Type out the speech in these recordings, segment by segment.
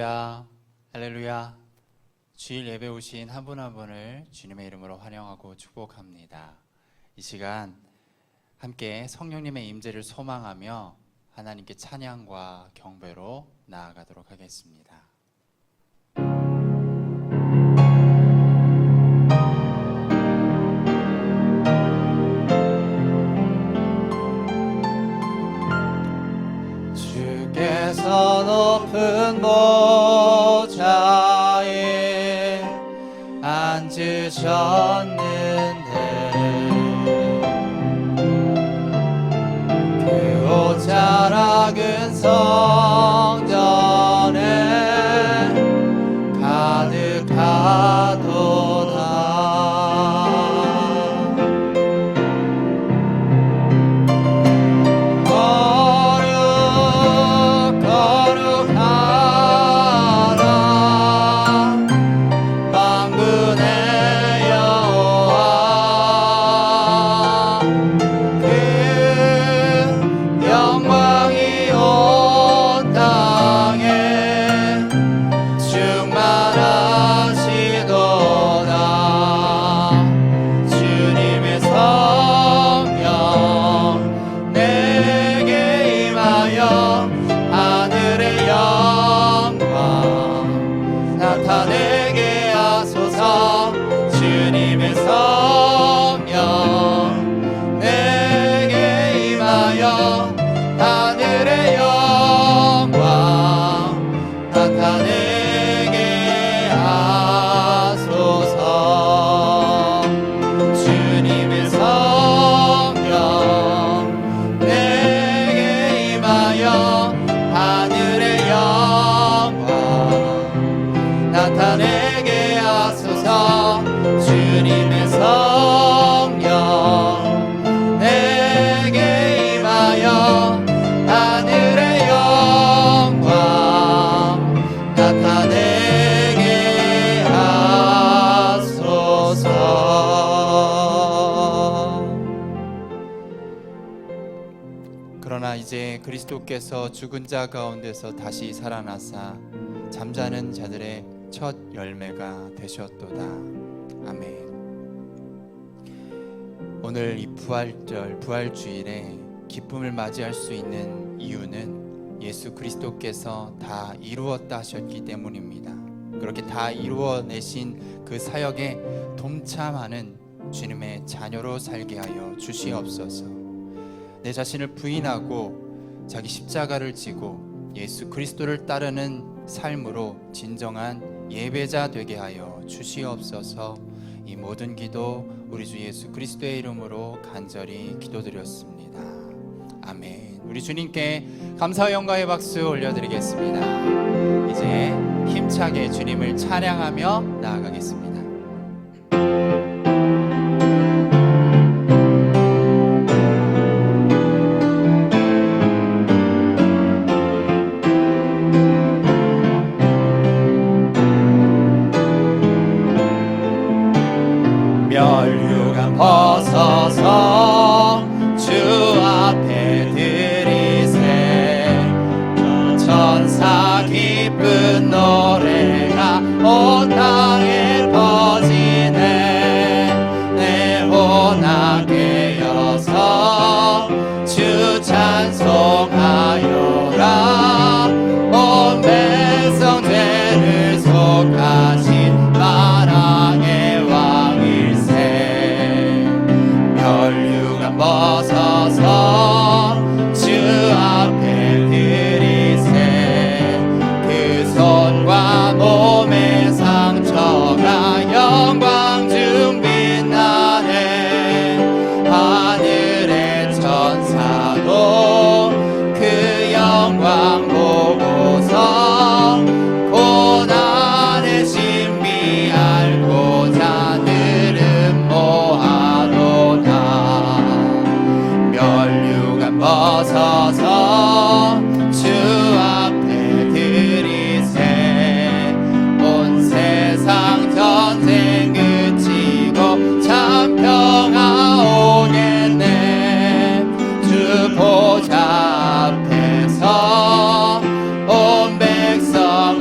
할렐루야, 할렐루야. 주일 예배 오신 한 분 한 분을 주님의 이름으로 환영하고 축복합니다. 이 시간 함께 성령님의 임재를 소망하며 하나님께 찬양과 경배로 나아가도록 하겠습니다. 주께서 높은 보좌에 앉으셨는데 그 옷 자락은 성전에 가득하도다. 나타내게 하소서. 주님의 성령 내게 임하여 하늘의 영광 나타내게 하소서. 그러나 이제 그리스도께서 죽은 자 가운데서 다시 살아나사 잠자는 자들의 첫 열매가 되셨도다. 아멘. 오늘 이 부활절, 부활주일에 기쁨을 맞이할 수 있는 이유는 예수 그리스도께서 다 이루었다 하셨기 때문입니다. 그렇게 다 이루어내신 그 사역에 동참하는 주님의 자녀로 살게 하여 주시옵소서. 내 자신을 부인하고 자기 십자가를 지고 예수 그리스도를 따르는 삶으로 진정한 예배자 되게 하여 주시옵소서. 이 모든 기도 우리 주 예수 그리스도의 이름으로 간절히 기도드렸습니다. 아멘. 우리 주님께 감사와 영광의 박수 올려드리겠습니다. 이제 힘차게 주님을 찬양하며 나아가겠습니다. 멸류관 벗어서 주 앞에 드리세. 천사 기쁜 노래가 온 땅에 퍼지네. 내 혼악 깨어서 주 찬송하여라. 온 백성 죄를 속하신 만왕의 멸류관 벗어서 주 앞에 드리세. 그 손과 몸의 상처가 영광 중 빛나네. 하늘의 천사도 그 영광 보고서 고난의 신비 알고자 늘은 모아도다. 멸류관 벗어서 주 앞에 드리세. 온 세상 전쟁 그치고 참 평화 오겠네. 주 보좌 앞에서 온 백성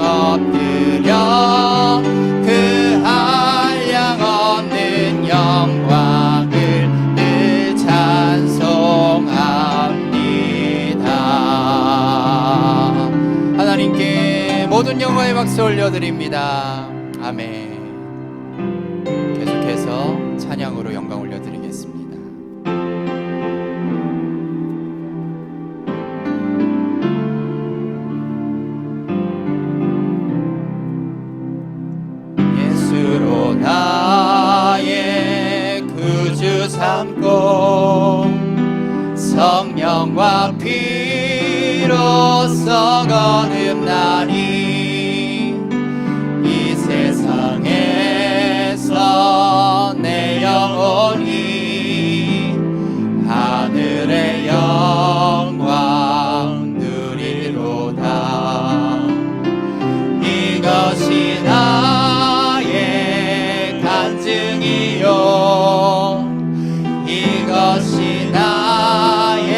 모든 영광의 박수 올려드립니다. 아멘. 계속해서 찬양으로 영광 올려드리겠습니다. 예수로 나의 구주 삼고 성령과 피로써 거듭나니 이 세상에서 내 영혼이 하늘의 영광 누리로다. 이것이 나의 간증이요 이것이 나의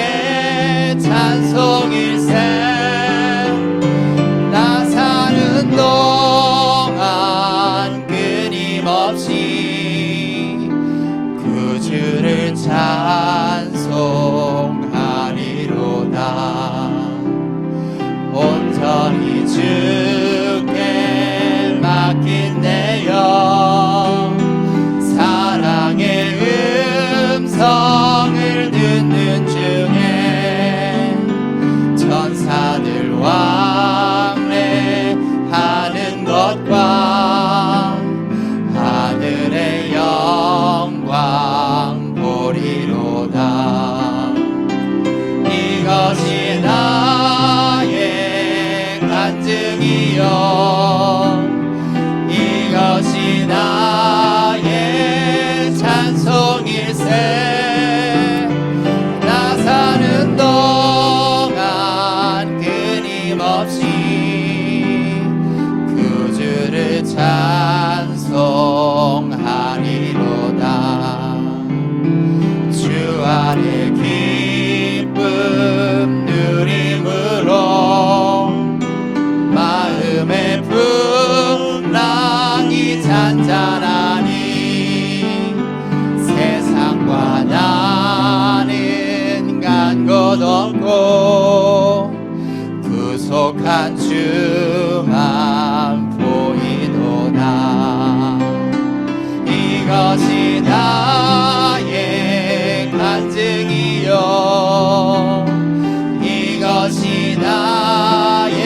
찬송일세. 나 사는 동안 끊임없이 구주를 찬송하리로다. 온전히 주께 맡긴 내 영 사랑의 음성을 듣는 중에 천사들 왕래하는 것과 하늘의 영광 보리로다. 이것이 나의 간증이요 이것이 나의 찬송일세. 나 사는 동안 끊임없이 구주를 찬송하리로다. 주 안에 기쁨 누림으로 마음의 풍랑이 잔잔하니 세상과 나는 간 곳 없고 구속한 주만 보이도다. 이것이 나의 간증이요 이것이 나의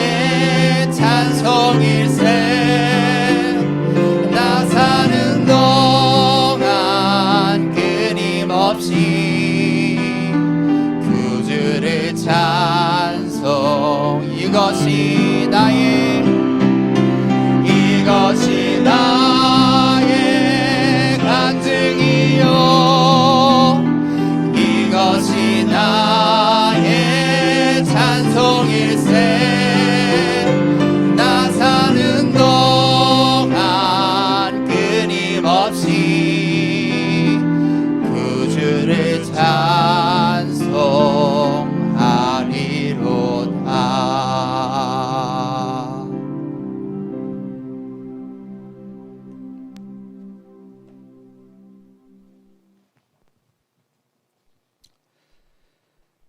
찬송일세. 나 사는 동안 끊임없이 구주를 찬송. 이것이 나의 간증이요 이것이 나의 찬송일세. 나 사는 동안 끊임없이 구주를 찬송하리로다.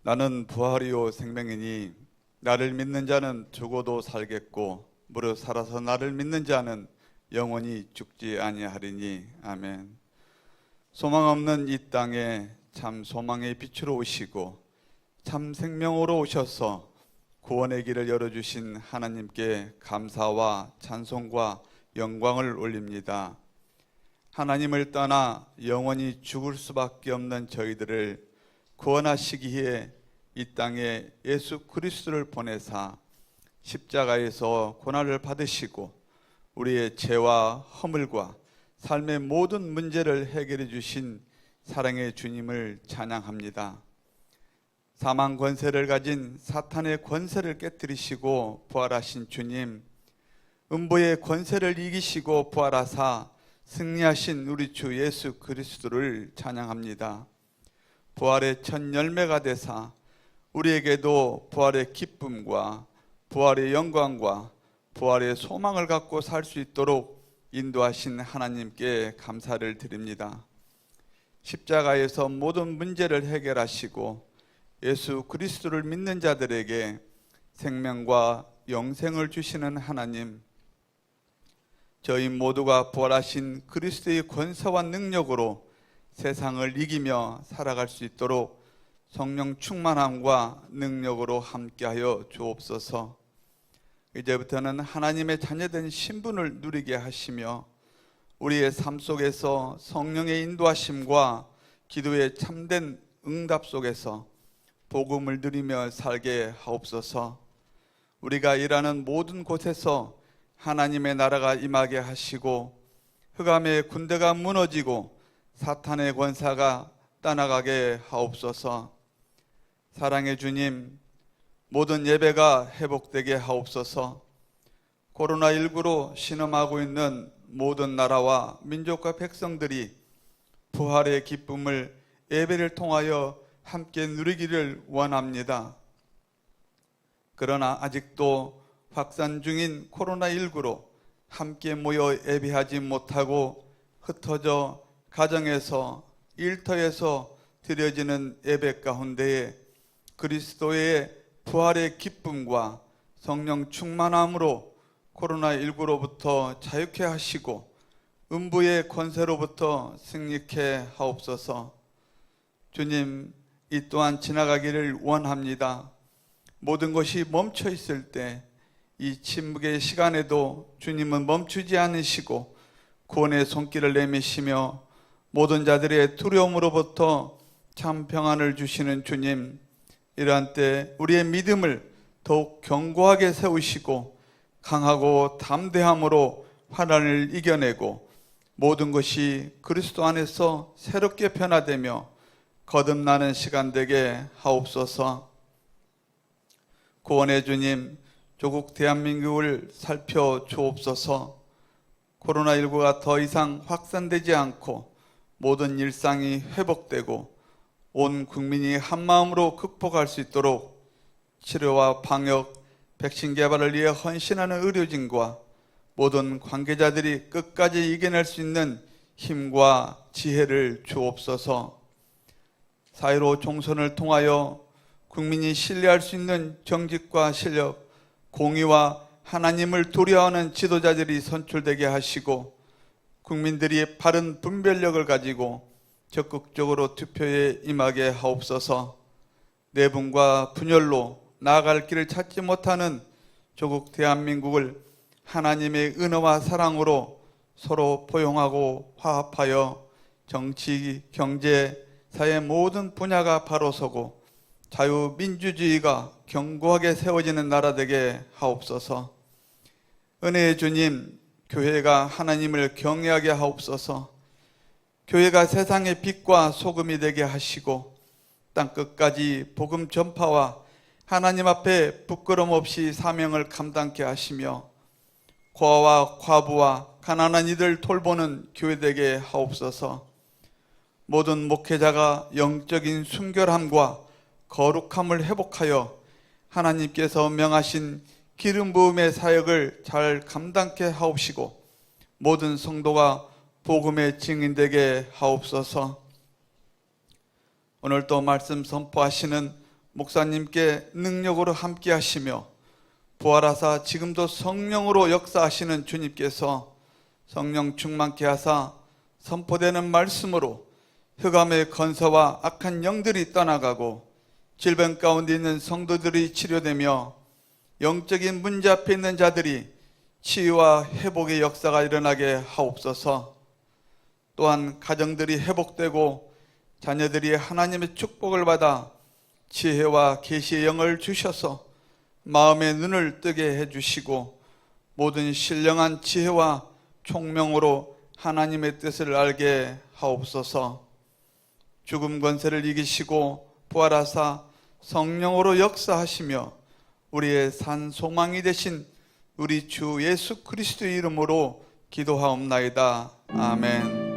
나는 부활이요 생명이니 나를 믿는 자는 죽어도 살겠고 무릇 살아서 나를 믿는 자는 영원히 죽지 아니하리니. 아멘. 소망 없는 이 땅에 참 소망의 빛으로 오시고 참 생명으로 오셔서 구원의 길을 열어주신 하나님께 감사와 찬송과 영광을 올립니다. 하나님을 떠나 영원히 죽을 수밖에 없는 저희들을 구원하시기에 이 땅에 예수 그리스도를 보내사 십자가에서 고난을 받으시고 우리의 죄와 허물과 삶의 모든 문제를 해결해 주신 사랑의 주님을 찬양합니다. 사망 권세를 가진 사탄의 권세를 깨뜨리시고 부활하신 주님, 음부의 권세를 이기시고 부활하사 승리하신 우리 주 예수 그리스도를 찬양합니다. 부활의 첫 열매가 되사 우리에게도 부활의 기쁨과 부활의 영광과 부활의 소망을 갖고 살 수 있도록 인도하신 하나님께 감사를 드립니다. 십자가에서 모든 문제를 해결하시고 예수 그리스도를 믿는 자들에게 생명과 영생을 주시는 하나님, 저희 모두가 부활하신 그리스도의 권세와 능력으로 세상을 이기며 살아갈 수 있도록 성령 충만함과 능력으로 함께하여 주옵소서. 이제부터는 하나님의 자녀된 신분을 누리게 하시며 우리의 삶 속에서 성령의 인도하심과 기도의 참된 응답 속에서 복음을 누리며 살게 하옵소서. 우리가 일하는 모든 곳에서 하나님의 나라가 임하게 하시고 흑암의 군대가 무너지고 사탄의 권사가 떠나가게 하옵소서. 사랑의 주님, 모든 예배가 회복되게 하옵소서. 코로나19로 신음하고 있는 모든 나라와 민족과 백성들이 부활의 기쁨을 예배를 통하여 함께 누리기를 원합니다. 그러나 아직도 확산 중인 코로나19로 함께 모여 예배하지 못하고 흩어져 가정에서 일터에서 드려지는 예배 가운데에 그리스도의 부활의 기쁨과 성령 충만함으로 코로나19로부터 자유케 하시고 음부의 권세로부터 승리케 하옵소서. 주님, 이 또한 지나가기를 원합니다. 모든 것이 멈춰 있을 때 이 침묵의 시간에도 주님은 멈추지 않으시고 구원의 손길을 내미시며 모든 자들의 두려움으로부터 참 평안을 주시는 주님, 이러한 때 우리의 믿음을 더욱 견고하게 세우시고 강하고 담대함으로 환난을 이겨내고 모든 것이 그리스도 안에서 새롭게 변화되며 거듭나는 시간 되게 하옵소서. 구원의 주님, 조국 대한민국을 살펴주옵소서. 코로나19가 더 이상 확산되지 않고 모든 일상이 회복되고 온 국민이 한마음으로 극복할 수 있도록 치료와 방역, 백신 개발을 위해 헌신하는 의료진과 모든 관계자들이 끝까지 이겨낼 수 있는 힘과 지혜를 주옵소서. 4.15 총선을 통하여 국민이 신뢰할 수 있는 정직과 실력, 공의와 하나님을 두려워하는 지도자들이 선출되게 하시고 국민들이 바른 분별력을 가지고 적극적으로 투표에 임하게 하옵소서. 내분과 분열로 나아갈 길을 찾지 못하는 조국 대한민국을 하나님의 은혜와 사랑으로 서로 포용하고 화합하여 정치, 경제, 사회 모든 분야가 바로 서고 자유민주주의가 견고하게 세워지는 나라 되게 하옵소서. 은혜의 주님, 교회가 하나님을 경외하게 하옵소서. 교회가 세상의 빛과 소금이 되게 하시고 땅끝까지 복음 전파와 하나님 앞에 부끄럼 없이 사명을 감당케 하시며 고아와 과부와 가난한 이들 돌보는 교회 되게 하옵소서. 모든 목회자가 영적인 순결함과 거룩함을 회복하여 하나님께서 명하신 기름 부음의 사역을 잘 감당케 하옵시고 모든 성도가 복음의 증인되게 하옵소서. 오늘도 말씀 선포하시는 목사님께 능력으로 함께 하시며 부활하사 지금도 성령으로 역사하시는 주님께서 성령 충만케 하사 선포되는 말씀으로 흑암의 권세와 악한 영들이 떠나가고 질병 가운데 있는 성도들이 치료되며 영적인 문제 앞에 있는 자들이 치유와 회복의 역사가 일어나게 하옵소서. 또한 가정들이 회복되고 자녀들이 하나님의 축복을 받아 지혜와 계시의 영을 주셔서 마음의 눈을 뜨게 해주시고 모든 신령한 지혜와 총명으로 하나님의 뜻을 알게 하옵소서. 죽음 권세를 이기시고 부활하사 성령으로 역사하시며 우리의 산 소망이 되신 우리 주 예수 그리스도의 이름으로 기도하옵나이다. 아멘.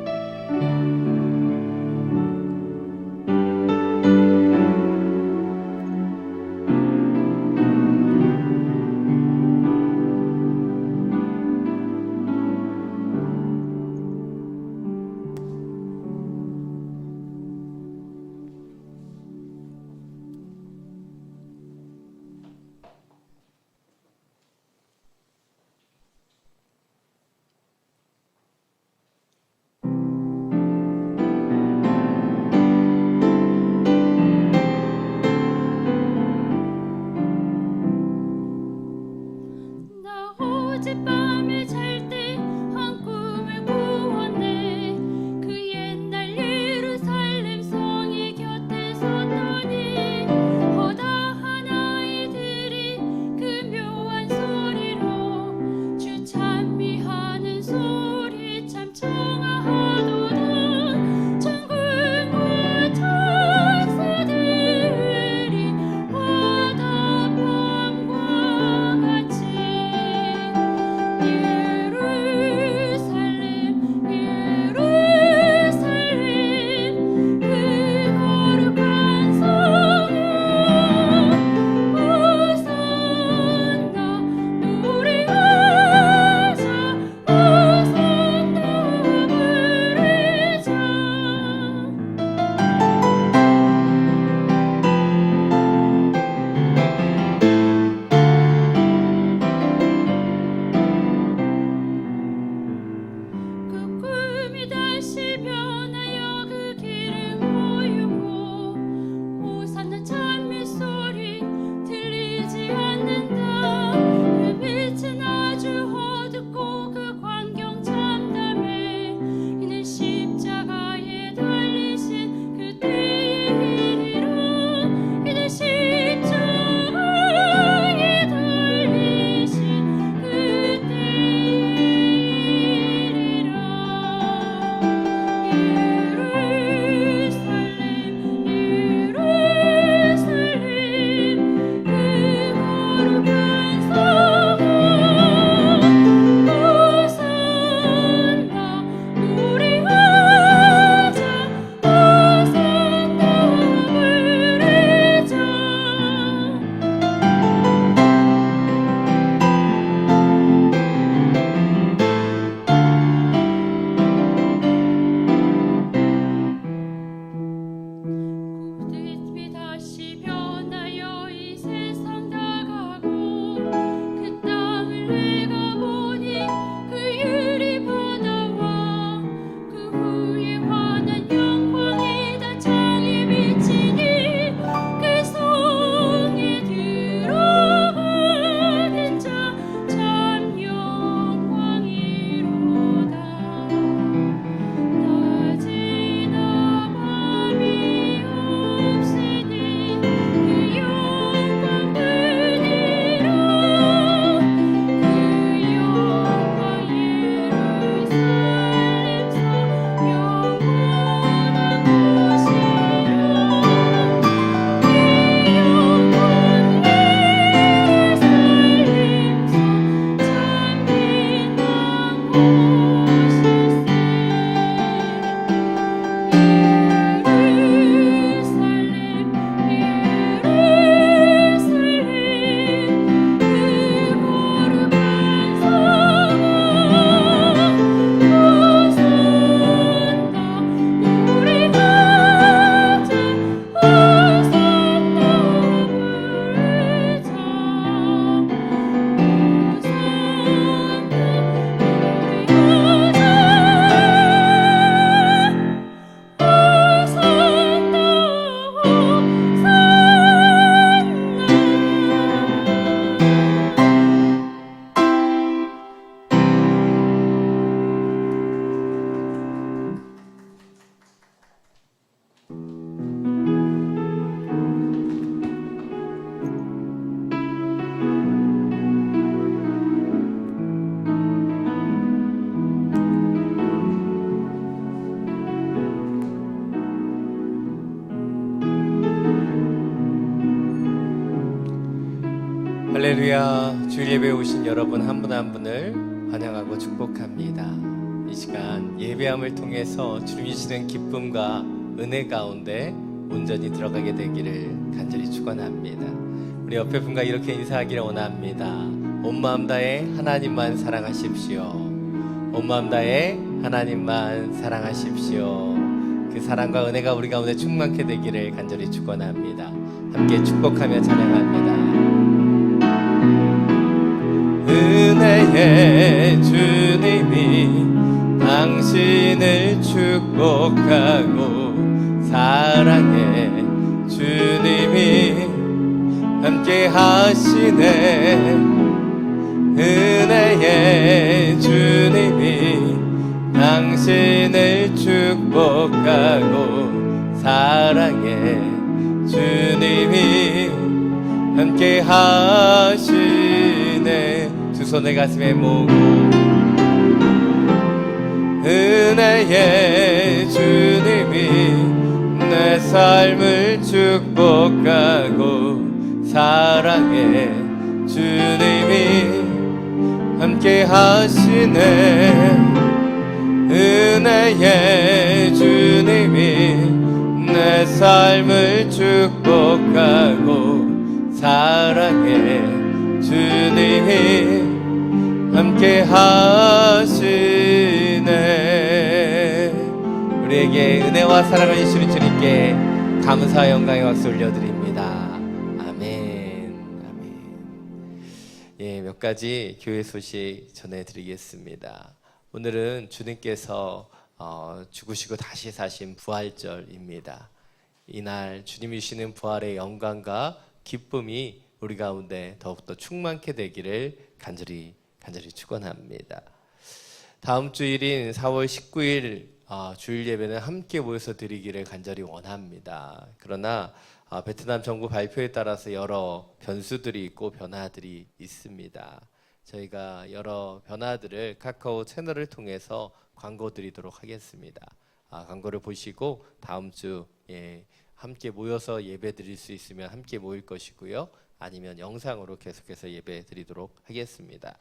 할렐루야. 주일 예배에 오신 여러분 한 분 한 분을 환영하고 축복합니다. 이 시간 예배함을 통해서 주님이 주시는 기쁨과 은혜 가운데 온전히 들어가게 되기를 간절히 축원합니다. 우리 옆에 분과 이렇게 인사하기를 원합니다. 온 마음 다해 하나님만 사랑하십시오. 온 마음 다해 하나님만 사랑하십시오. 그 사랑과 은혜가 우리 가운데 충만케 되기를 간절히 축원합니다. 함께 축복하며 찬양합니다. 은혜의 주님이 당신을 축복하고 사랑의 주님이 함께 하시네. 은혜의 주님이 당신을 축복하고 사랑의 주님이 함께 하시네. 두 손을 가슴에 모으고 은혜의 주님이 내 삶을 축복하고 사랑의 주님이 함께 하시네. 은혜의 주님이 내 삶을 축복하고 사랑의 주님이 함께 하시네. 우리에게 은혜와 사랑을 주시는 주님께 감사와 영광의 박수 올려드립니다. 아멘. 아멘. 예, 몇 가지 교회 소식 전해드리겠습니다. 오늘은 주님께서 죽으시고 다시 사신 부활절입니다. 이날 주님이 주시는 부활의 영광과 기쁨이 우리 가운데 더욱더 충만케 되기를 간절히 축원합니다. 다음 주일인 4월 19일 주일 예배는 함께 모여서 드리기를 간절히 원합니다. 그러나 베트남 정부 발표에 따라서 여러 변수들이 있고 변화들이 있습니다. 저희가 여러 변화들을 카카오 채널을 통해서 광고 드리도록 하겠습니다. 광고를 보시고 다음 주 함께 모여서 예배 드릴 수 있으면 함께 모일 것이고요. 아니면 영상으로 계속해서 예배 드리도록 하겠습니다.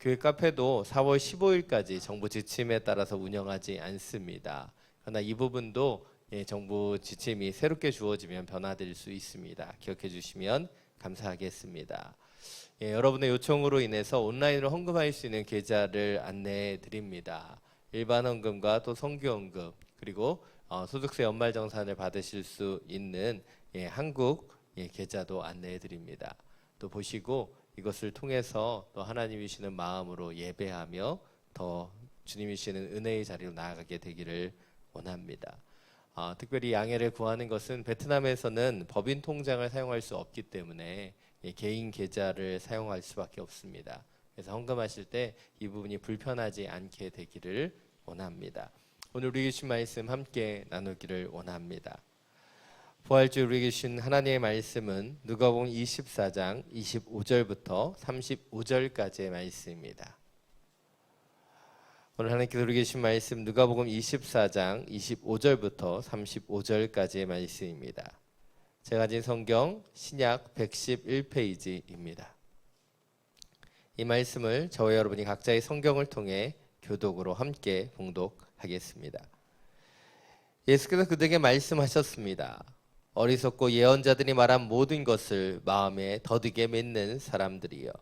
교회 카페도 4월 15일까지 정부 지침에 따라서 운영하지 않습니다. 그러나 이 부분도 정부 지침이 새롭게 주어지면 변화될 수 있습니다. 기억해 주시면 감사하겠습니다. 여러분의 요청으로 인해서 온라인으로 헌금할 수 있는 계좌를 안내해 드립니다. 일반 헌금과 또 선교 헌금, 그리고 소득세 연말정산을 받으실 수 있는 한국 계좌도 안내해 드립니다. 또 보시고 이것을 통해서 또 하나님이 주시는 마음으로 예배하며 더 주님이 주시는 은혜의 자리로 나아가게 되기를 원합니다. 특별히 양해를 구하는 것은 베트남에서는 법인 통장을 사용할 수 없기 때문에 개인 계좌를 사용할 수밖에 없습니다. 그래서 헌금하실 때 이 부분이 불편하지 않게 되기를 원합니다. 오늘 우리에게 주신 말씀 함께 나누기를 원합니다. 부활주 우리에게 주신 하나님의 말씀은 누가복음 24장 25절부터 35절까지의 말씀입니다. 오늘 하나님께서 우리에게 주신 말씀 누가복음 24장 25절부터 35절까지의 말씀입니다. 제가 가진 성경 신약 111페이지입니다. 이 말씀을 저와 여러분이 각자의 성경을 통해 교독으로 함께 봉독하겠습니다. 예수께서 그들에게 말씀하셨습니다. 어리석고 예언자들이 말한 모든 것을 마음에 더디게 맺는 사람들이여.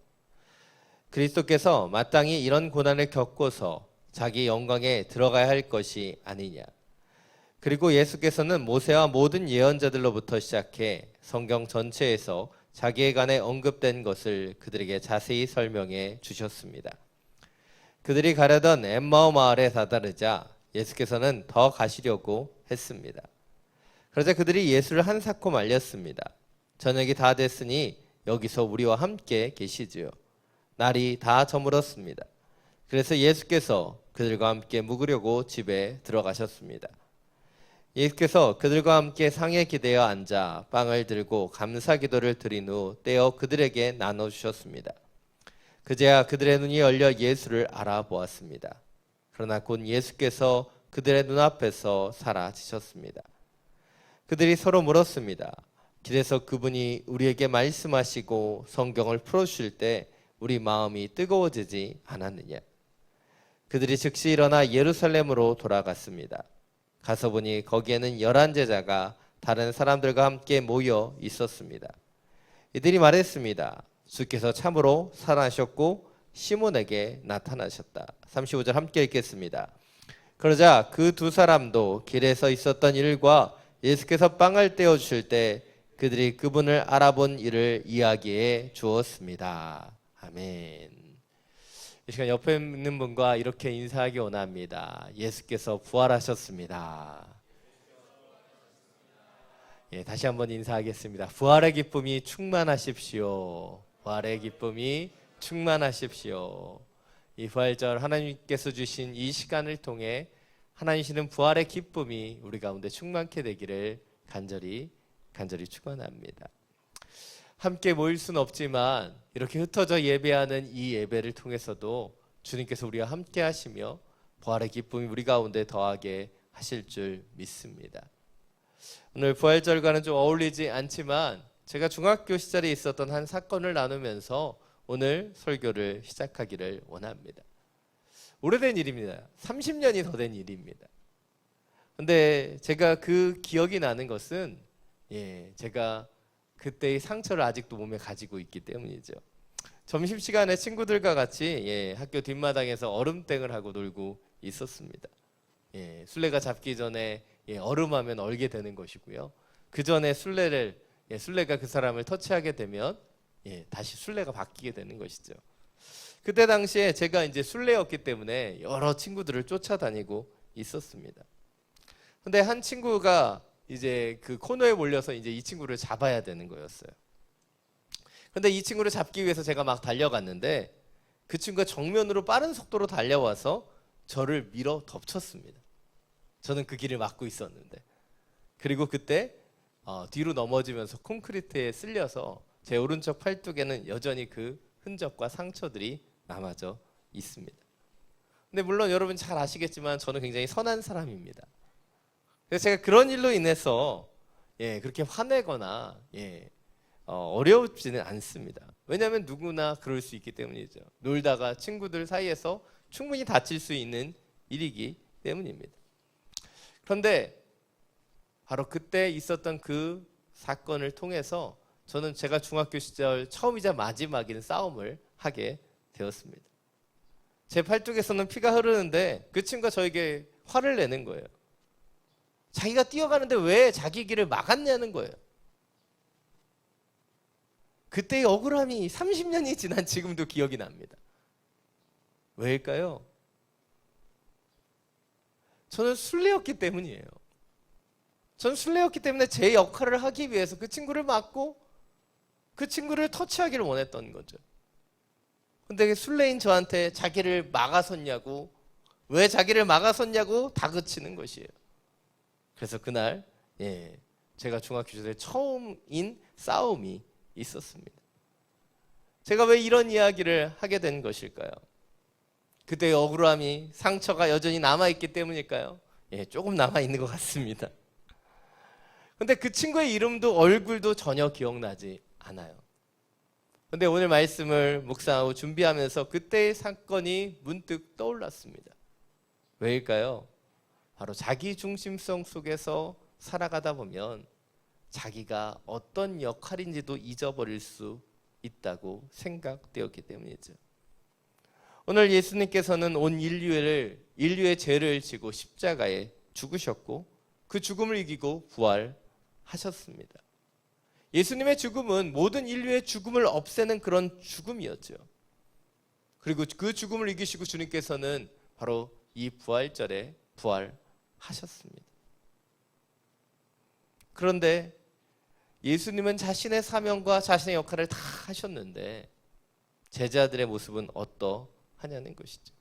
그리스도께서 마땅히 이런 고난을 겪고서 자기 영광에 들어가야 할 것이 아니냐. 그리고 예수께서는 모세와 모든 예언자들로부터 시작해 성경 전체에서 자기에 관해 언급된 것을 그들에게 자세히 설명해 주셨습니다. 그들이 가려던 엠마오 마을에 다다르자 예수께서는 더 가시려고 했습니다. 그러자 그들이 예수를 한사코 말렸습니다. 저녁이 다 됐으니 여기서 우리와 함께 계시지요. 날이 다 저물었습니다. 그래서 예수께서 그들과 함께 묵으려고 집에 들어가셨습니다. 예수께서 그들과 함께 상에 기대어 앉아 빵을 들고 감사기도를 드린 후 떼어 그들에게 나눠주셨습니다. 그제야 그들의 눈이 열려 예수를 알아보았습니다. 그러나 곧 예수께서 그들의 눈앞에서 사라지셨습니다. 그들이 서로 물었습니다. 길에서 그분이 우리에게 말씀하시고 성경을 풀어주실 때 우리 마음이 뜨거워지지 않았느냐? 그들이 즉시 일어나 예루살렘으로 돌아갔습니다. 가서 보니 거기에는 11제자가 다른 사람들과 함께 모여 있었습니다. 이들이 말했습니다. 주께서 참으로 살아나셨고 시몬에게 나타나셨다. 35절 함께 읽겠습니다. 그러자 그 두 사람도 길에서 있었던 일과 예수께서 빵을 떼어 주실 때 그들이 그분을 알아본 일을 이야기해 주었습니다. 아멘. 이 시간 옆에 있는 분과 이렇게 인사하기 원합니다. 예수께서 부활하셨습니다. 예, 다시 한번 인사하겠습니다. 부활의 기쁨이 충만하십시오. 부활의 기쁨이 충만하십시오. 이 부활절 하나님께서 주신 이 시간을 통해 하나님 주시는 부활의 기쁨이 우리 가운데 충만케 되기를 간절히 축원합니다. 함께 모일 수는 없지만 이렇게 흩어져 예배하는 이 예배를 통해서도 주님께서 우리와 함께 하시며 부활의 기쁨이 우리 가운데 더하게 하실 줄 믿습니다. 오늘 부활절과는 좀 어울리지 않지만 제가 중학교 시절에 있었던 한 사건을 나누면서 오늘 설교를 시작하기를 원합니다. 오래된 일입니다. 30년이 더 된 일입니다. 근데 제가 그 기억이 나는 것은 제가 그때의 상처를 아직도 몸에 가지고 있기 때문이죠. 점심시간에 친구들과 같이 학교 뒷마당에서 얼음땡을 하고 놀고 있었습니다. 술래가 잡기 전에 얼음하면 얼게 되는 것이고요. 그 전에 술래가 그 사람을 터치하게 되면 다시 술래가 바뀌게 되는 것이죠. 그때 당시에 제가 이제 술래였기 때문에 여러 친구들을 쫓아다니고 있었습니다. 근데 한 친구가 이제 그 코너에 몰려서 이제 이 친구를 잡아야 되는 거였어요. 근데 이 친구를 잡기 위해서 제가 막 달려갔는데 그 친구가 정면으로 빠른 속도로 달려와서 저를 밀어 덮쳤습니다. 저는 그 길을 막고 있었는데. 그리고 그때 뒤로 넘어지면서 콘크리트에 쓸려서 제 오른쪽 팔뚝에는 여전히 그 흔적과 상처들이 남아져 있습니다. 근데 물론 여러분 잘 아시겠지만 저는 굉장히 선한 사람입니다. 그래서 제가 그런 일로 인해서 그렇게 화내거나 어려우지는 않습니다. 왜냐하면 누구나 그럴 수 있기 때문이죠. 놀다가 친구들 사이에서 충분히 다칠 수 있는 일이기 때문입니다. 그런데 바로 그때 있었던 그 사건을 통해서 저는 제가 중학교 시절 처음이자 마지막인 싸움을 하게 되었습니다. 제 팔뚝에서는 피가 흐르는데 그 친구가 저에게 화를 내는 거예요. 자기가 뛰어가는데 왜 자기 길을 막았냐는 거예요. 그때의 억울함이 30년이 지난 지금도 기억이 납니다. 왜일까요? 저는 술래였기 때문이에요. 저는 술래였기 때문에 제 역할을 하기 위해서 그 친구를 막고 그 친구를 터치하기를 원했던 거죠. 근데 술래인 저한테 자기를 막아섰냐고, 왜 자기를 막아섰냐고 다그치는 것이에요. 그래서 그날 제가 중학교 시절에 처음인 싸움이 있었습니다. 제가 왜 이런 이야기를 하게 된 것일까요? 그때의 억울함이, 상처가 여전히 남아있기 때문일까요? 조금 남아있는 것 같습니다. 근데 그 친구의 이름도 얼굴도 전혀 기억나지 않아요. 근데 오늘 말씀을 묵상하고 준비하면서 그때의 사건이 문득 떠올랐습니다. 왜일까요? 바로 자기 중심성 속에서 살아가다 보면 자기가 어떤 역할인지도 잊어버릴 수 있다고 생각되었기 때문이죠. 오늘 예수님께서는 온 인류의 죄를 지고 십자가에 죽으셨고 그 죽음을 이기고 부활하셨습니다. 예수님의 죽음은 모든 인류의 죽음을 없애는 그런 죽음이었죠. 그리고 그 죽음을 이기시고 주님께서는 바로 이 부활절에 부활하셨습니다. 그런데 예수님은 자신의 사명과 자신의 역할을 다 하셨는데 제자들의 모습은 어떠하냐는 것이죠.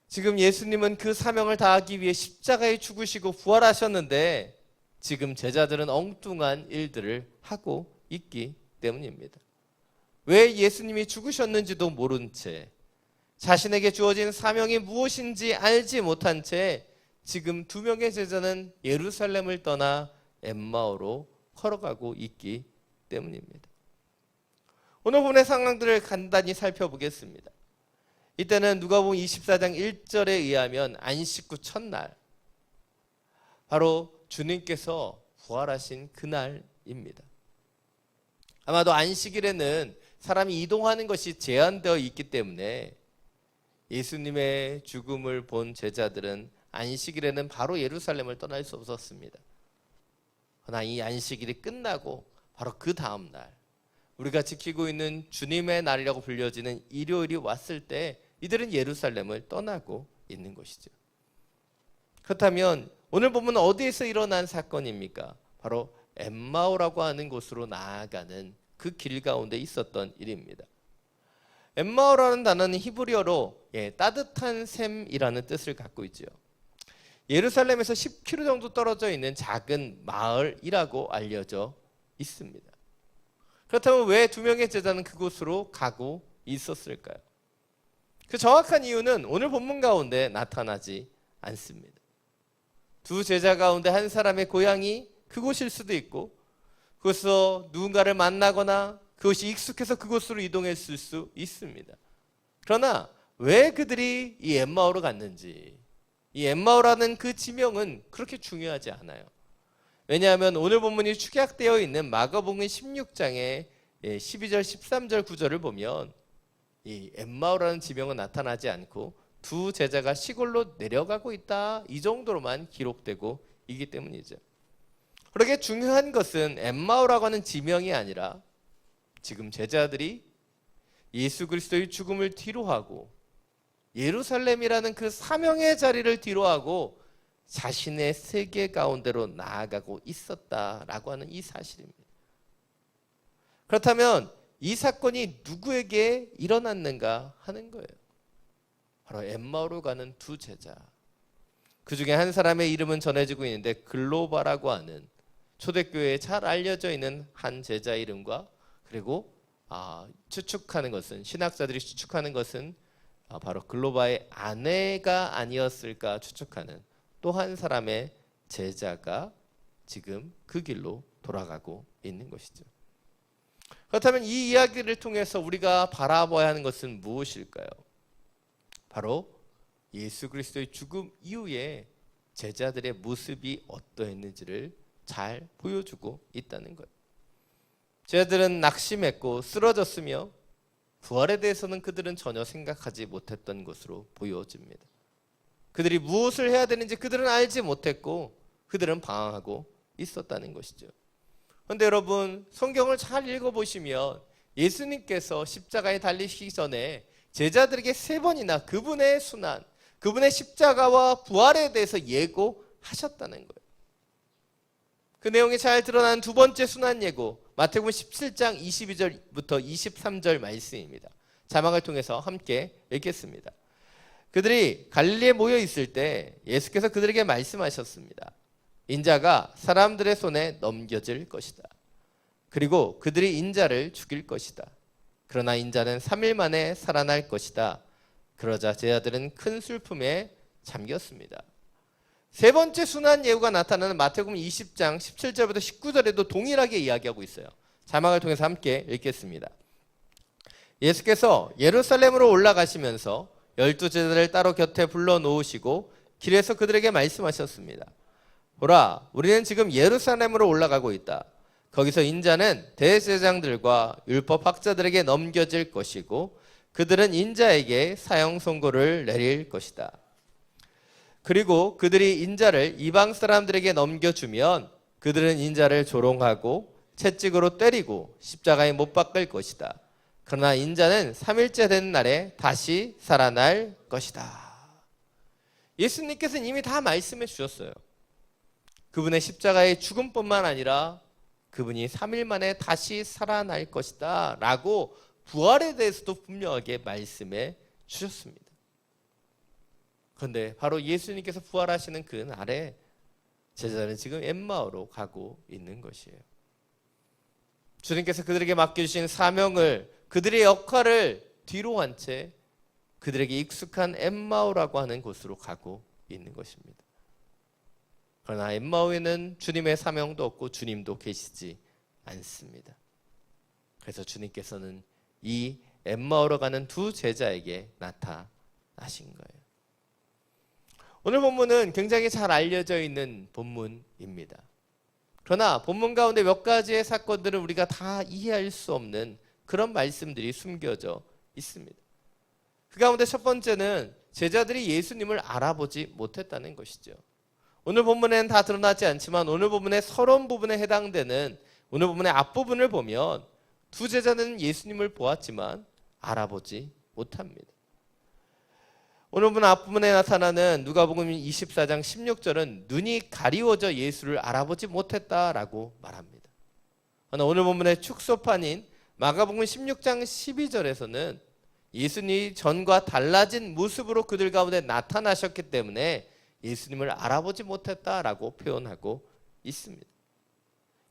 지금 예수님은 그 사명을 다하기 위해 십자가에 죽으시고 부활하셨는데 지금 제자들은 엉뚱한 일들을 하고 있기 때문입니다. 왜 예수님이 죽으셨는지도 모른 채 자신에게 주어진 사명이 무엇인지 알지 못한 채 지금 두 명의 제자는 예루살렘을 떠나 엠마오로 걸어가고 있기 때문입니다. 오늘 본의 상황들을 간단히 살펴보겠습니다. 이때는 누가복음 24장 1절에 의하면 안식 후 첫날, 바로 주님께서 부활하신 그날입니다. 아마도 안식일에는 사람이 이동하는 것이 제한되어 있기 때문에 예수님의 죽음을 본 제자들은 안식일에는 바로 예루살렘을 떠날 수 없었습니다. 그러나 이 안식일이 끝나고 바로 그 다음 날, 우리가 지키고 있는 주님의 날이라고 불려지는 일요일이 왔을 때 이들은 예루살렘을 떠나고 있는 것이죠. 그렇다면 오늘 본문은 어디에서 일어난 사건입니까? 바로 엠마오라고 하는 곳으로 나아가는 그 길 가운데 있었던 일입니다. 엠마오라는 단어는 히브리어로 따뜻한 샘이라는 뜻을 갖고 있죠. 예루살렘에서 10km 정도 떨어져 있는 작은 마을이라고 알려져 있습니다. 그렇다면 왜 두 명의 제자는 그곳으로 가고 있었을까요? 그 정확한 이유는 오늘 본문 가운데 나타나지 않습니다. 두 제자 가운데 한 사람의 고향이 그곳일 수도 있고, 그곳에서 누군가를 만나거나 그것이 익숙해서 그곳으로 이동했을 수 있습니다. 그러나 왜 그들이 이 엠마오로 갔는지, 이 엠마오라는 그 지명은 그렇게 중요하지 않아요. 왜냐하면 오늘 본문이 축약되어 있는 마가복음 16장의 12절, 13절 구절을 보면 이 엠마오라는 지명은 나타나지 않고 두 제자가 시골로 내려가고 있다, 이 정도로만 기록되고 있기 때문이죠. 그렇게 중요한 것은 엠마오라고 하는 지명이 아니라 지금 제자들이 예수 그리스도의 죽음을 뒤로하고 예루살렘이라는 그 사명의 자리를 뒤로하고 자신의 세계 가운데로 나아가고 있었다라고 하는 이 사실입니다. 그렇다면 이 사건이 누구에게 일어났는가 하는 거예요. 바로 엠마오로 가는 두 제자. 그 중에 한 사람의 이름은 전해지고 있는데 글로바라고 하는 초대교회에 잘 알려져 있는 한 제자 이름과, 그리고 추측하는 것은, 신학자들이 추측하는 것은 바로 글로바의 아내가 아니었을까 추측하는 또 한 사람의 제자가 지금 그 길로 돌아가고 있는 것이죠. 그렇다면 이 이야기를 통해서 우리가 바라봐야 하는 것은 무엇일까요? 바로 예수 그리스도의 죽음 이후에 제자들의 모습이 어떠했는지를 잘 보여주고 있다는 거예요. 제자들은 낙심했고 쓰러졌으며 부활에 대해서는 그들은 전혀 생각하지 못했던 것으로 보여집니다. 그들이 무엇을 해야 되는지 그들은 알지 못했고 그들은 방황하고 있었다는 것이죠. 그런데 여러분, 성경을 잘 읽어보시면 예수님께서 십자가에 달리시기 전에 제자들에게 3번이나 그분의 순환, 그분의 십자가와 부활에 대해서 예고하셨다는 거예요. 그 내용이 잘 드러난 두 번째 순환 예고, 마태복음 17장 22절부터 23절 말씀입니다. 자막을 통해서 함께 읽겠습니다. 그들이 갈릴리에 모여 있을 때 예수께서 그들에게 말씀하셨습니다. 인자가 사람들의 손에 넘겨질 것이다. 그리고 그들이 인자를 죽일 것이다. 그러나 인자는 3일 만에 살아날 것이다. 그러자 제자들은 큰 슬픔에 잠겼습니다. 세 번째 순환 예고가 나타나는 마태복음 20장 17절부터 19절에도 동일하게 이야기하고 있어요. 자막을 통해서 함께 읽겠습니다. 예수께서 예루살렘으로 올라가시면서 12제자를 따로 곁에 불러놓으시고 길에서 그들에게 말씀하셨습니다. 보라, 우리는 지금 예루살렘으로 올라가고 있다. 거기서 인자는 대제사장들과 율법학자들에게 넘겨질 것이고 그들은 인자에게 사형 선고를 내릴 것이다. 그리고 그들이 인자를 이방 사람들에게 넘겨주면 그들은 인자를 조롱하고 채찍으로 때리고 십자가에 못 박을 것이다. 그러나 인자는 3일째 된 날에 다시 살아날 것이다. 예수님께서는 이미 다 말씀해 주셨어요. 그분의 십자가의 죽음뿐만 아니라 그분이 3일 만에 다시 살아날 것이다 라고 부활에 대해서도 분명하게 말씀해 주셨습니다. 그런데 바로 예수님께서 부활하시는 그 날에 제자들은 지금 엠마오로 가고 있는 것이에요. 주님께서 그들에게 맡겨주신 사명을, 그들의 역할을 뒤로 한 채 그들에게 익숙한 엠마오라고 하는 곳으로 가고 있는 것입니다. 그러나 엠마오에는 주님의 사명도 없고 주님도 계시지 않습니다. 그래서 주님께서는 이 엠마오로 가는 두 제자에게 나타나신 거예요. 오늘 본문은 굉장히 잘 알려져 있는 본문입니다. 그러나 본문 가운데 몇 가지의 사건들은 우리가 다 이해할 수 없는 그런 말씀들이 숨겨져 있습니다. 그 가운데 첫 번째는 제자들이 예수님을 알아보지 못했다는 것이죠. 오늘 본문에는 다 드러나지 않지만 오늘 본문의 서론 부분에 해당되는 오늘 본문의 앞부분을 보면 두 제자는 예수님을 보았지만 알아보지 못합니다. 오늘 본문 앞부분에 나타나는 누가복음 24장 16절은 눈이 가리워져 예수를 알아보지 못했다라고 말합니다. 그러나 오늘 본문의 축소판인 마가복음 16장 12절에서는 예수님이 전과 달라진 모습으로 그들 가운데 나타나셨기 때문에 예수님을 알아보지 못했다라고 표현하고 있습니다.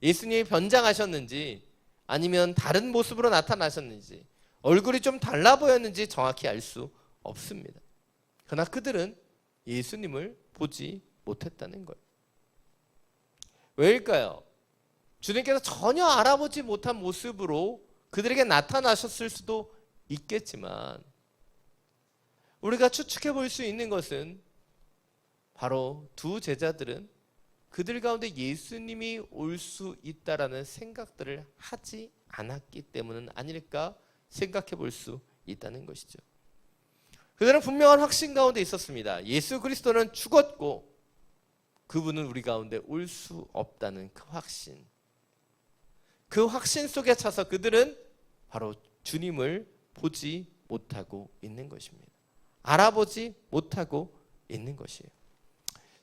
예수님이 변장하셨는지 아니면 다른 모습으로 나타나셨는지 얼굴이 좀 달라 보였는지 정확히 알 수 없습니다. 그러나 그들은 예수님을 보지 못했다는 거예요. 왜일까요? 주님께서 전혀 알아보지 못한 모습으로 그들에게 나타나셨을 수도 있겠지만 우리가 추측해 볼 수 있는 것은 바로 두 제자들은 그들 가운데 예수님이 올 수 있다라는 생각들을 하지 않았기 때문은 아닐까 생각해 볼 수 있다는 것이죠. 그들은 분명한 확신 가운데 있었습니다. 예수 그리스도는 죽었고 그분은 우리 가운데 올 수 없다는 그 확신. 그 확신 속에 차서 그들은 바로 주님을 보지 못하고 있는 것입니다. 알아보지 못하고 있는 것이에요.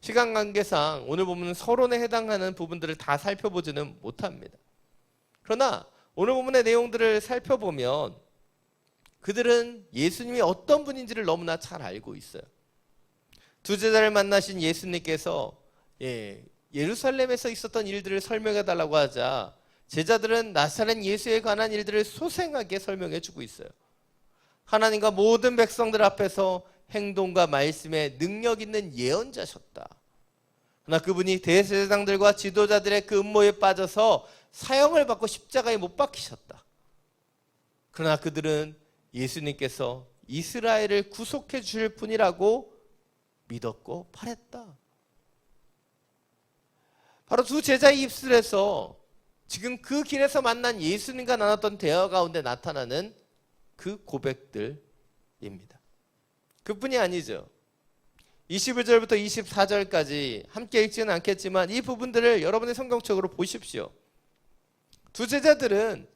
시간 관계상 오늘 보면 서론에 해당하는 부분들을 다 살펴보지는 못합니다. 그러나 오늘 본문의 내용들을 살펴보면 그들은 예수님이 어떤 분인지를 너무나 잘 알고 있어요. 두 제자를 만나신 예수님께서 예루살렘에서 있었던 일들을 설명해 달라고 하자 제자들은 나사렛 예수에 관한 일들을 소생하게 설명해 주고 있어요. 하나님과 모든 백성들 앞에서 행동과 말씀에 능력 있는 예언자셨다. 그러나 그분이 대제사장들과 지도자들의 그 음모에 빠져서 사형을 받고 십자가에 못 박히셨다. 그러나 그들은 예수님께서 이스라엘을 구속해 주실 분이라고 믿었고 바랬다. 바로 두 제자의 입술에서 지금 그 길에서 만난 예수님과 나눴던 대화 가운데 나타나는 그 고백들입니다. 그뿐이 아니죠. 21절부터 24절까지 함께 읽지는 않겠지만 이 부분들을 여러분의 성경책으로 보십시오. 두 제자들은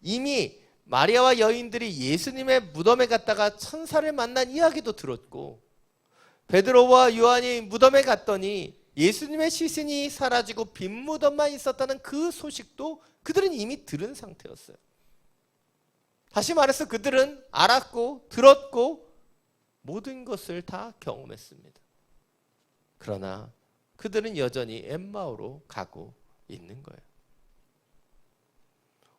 이미 마리아와 여인들이 예수님의 무덤에 갔다가 천사를 만난 이야기도 들었고 베드로와 요한이 무덤에 갔더니 예수님의 시신이 사라지고 빈 무덤만 있었다는 그 소식도 그들은 이미 들은 상태였어요. 다시 말해서 그들은 알았고 들었고 모든 것을 다 경험했습니다. 그러나 그들은 여전히 엠마오로 가고 있는 거예요.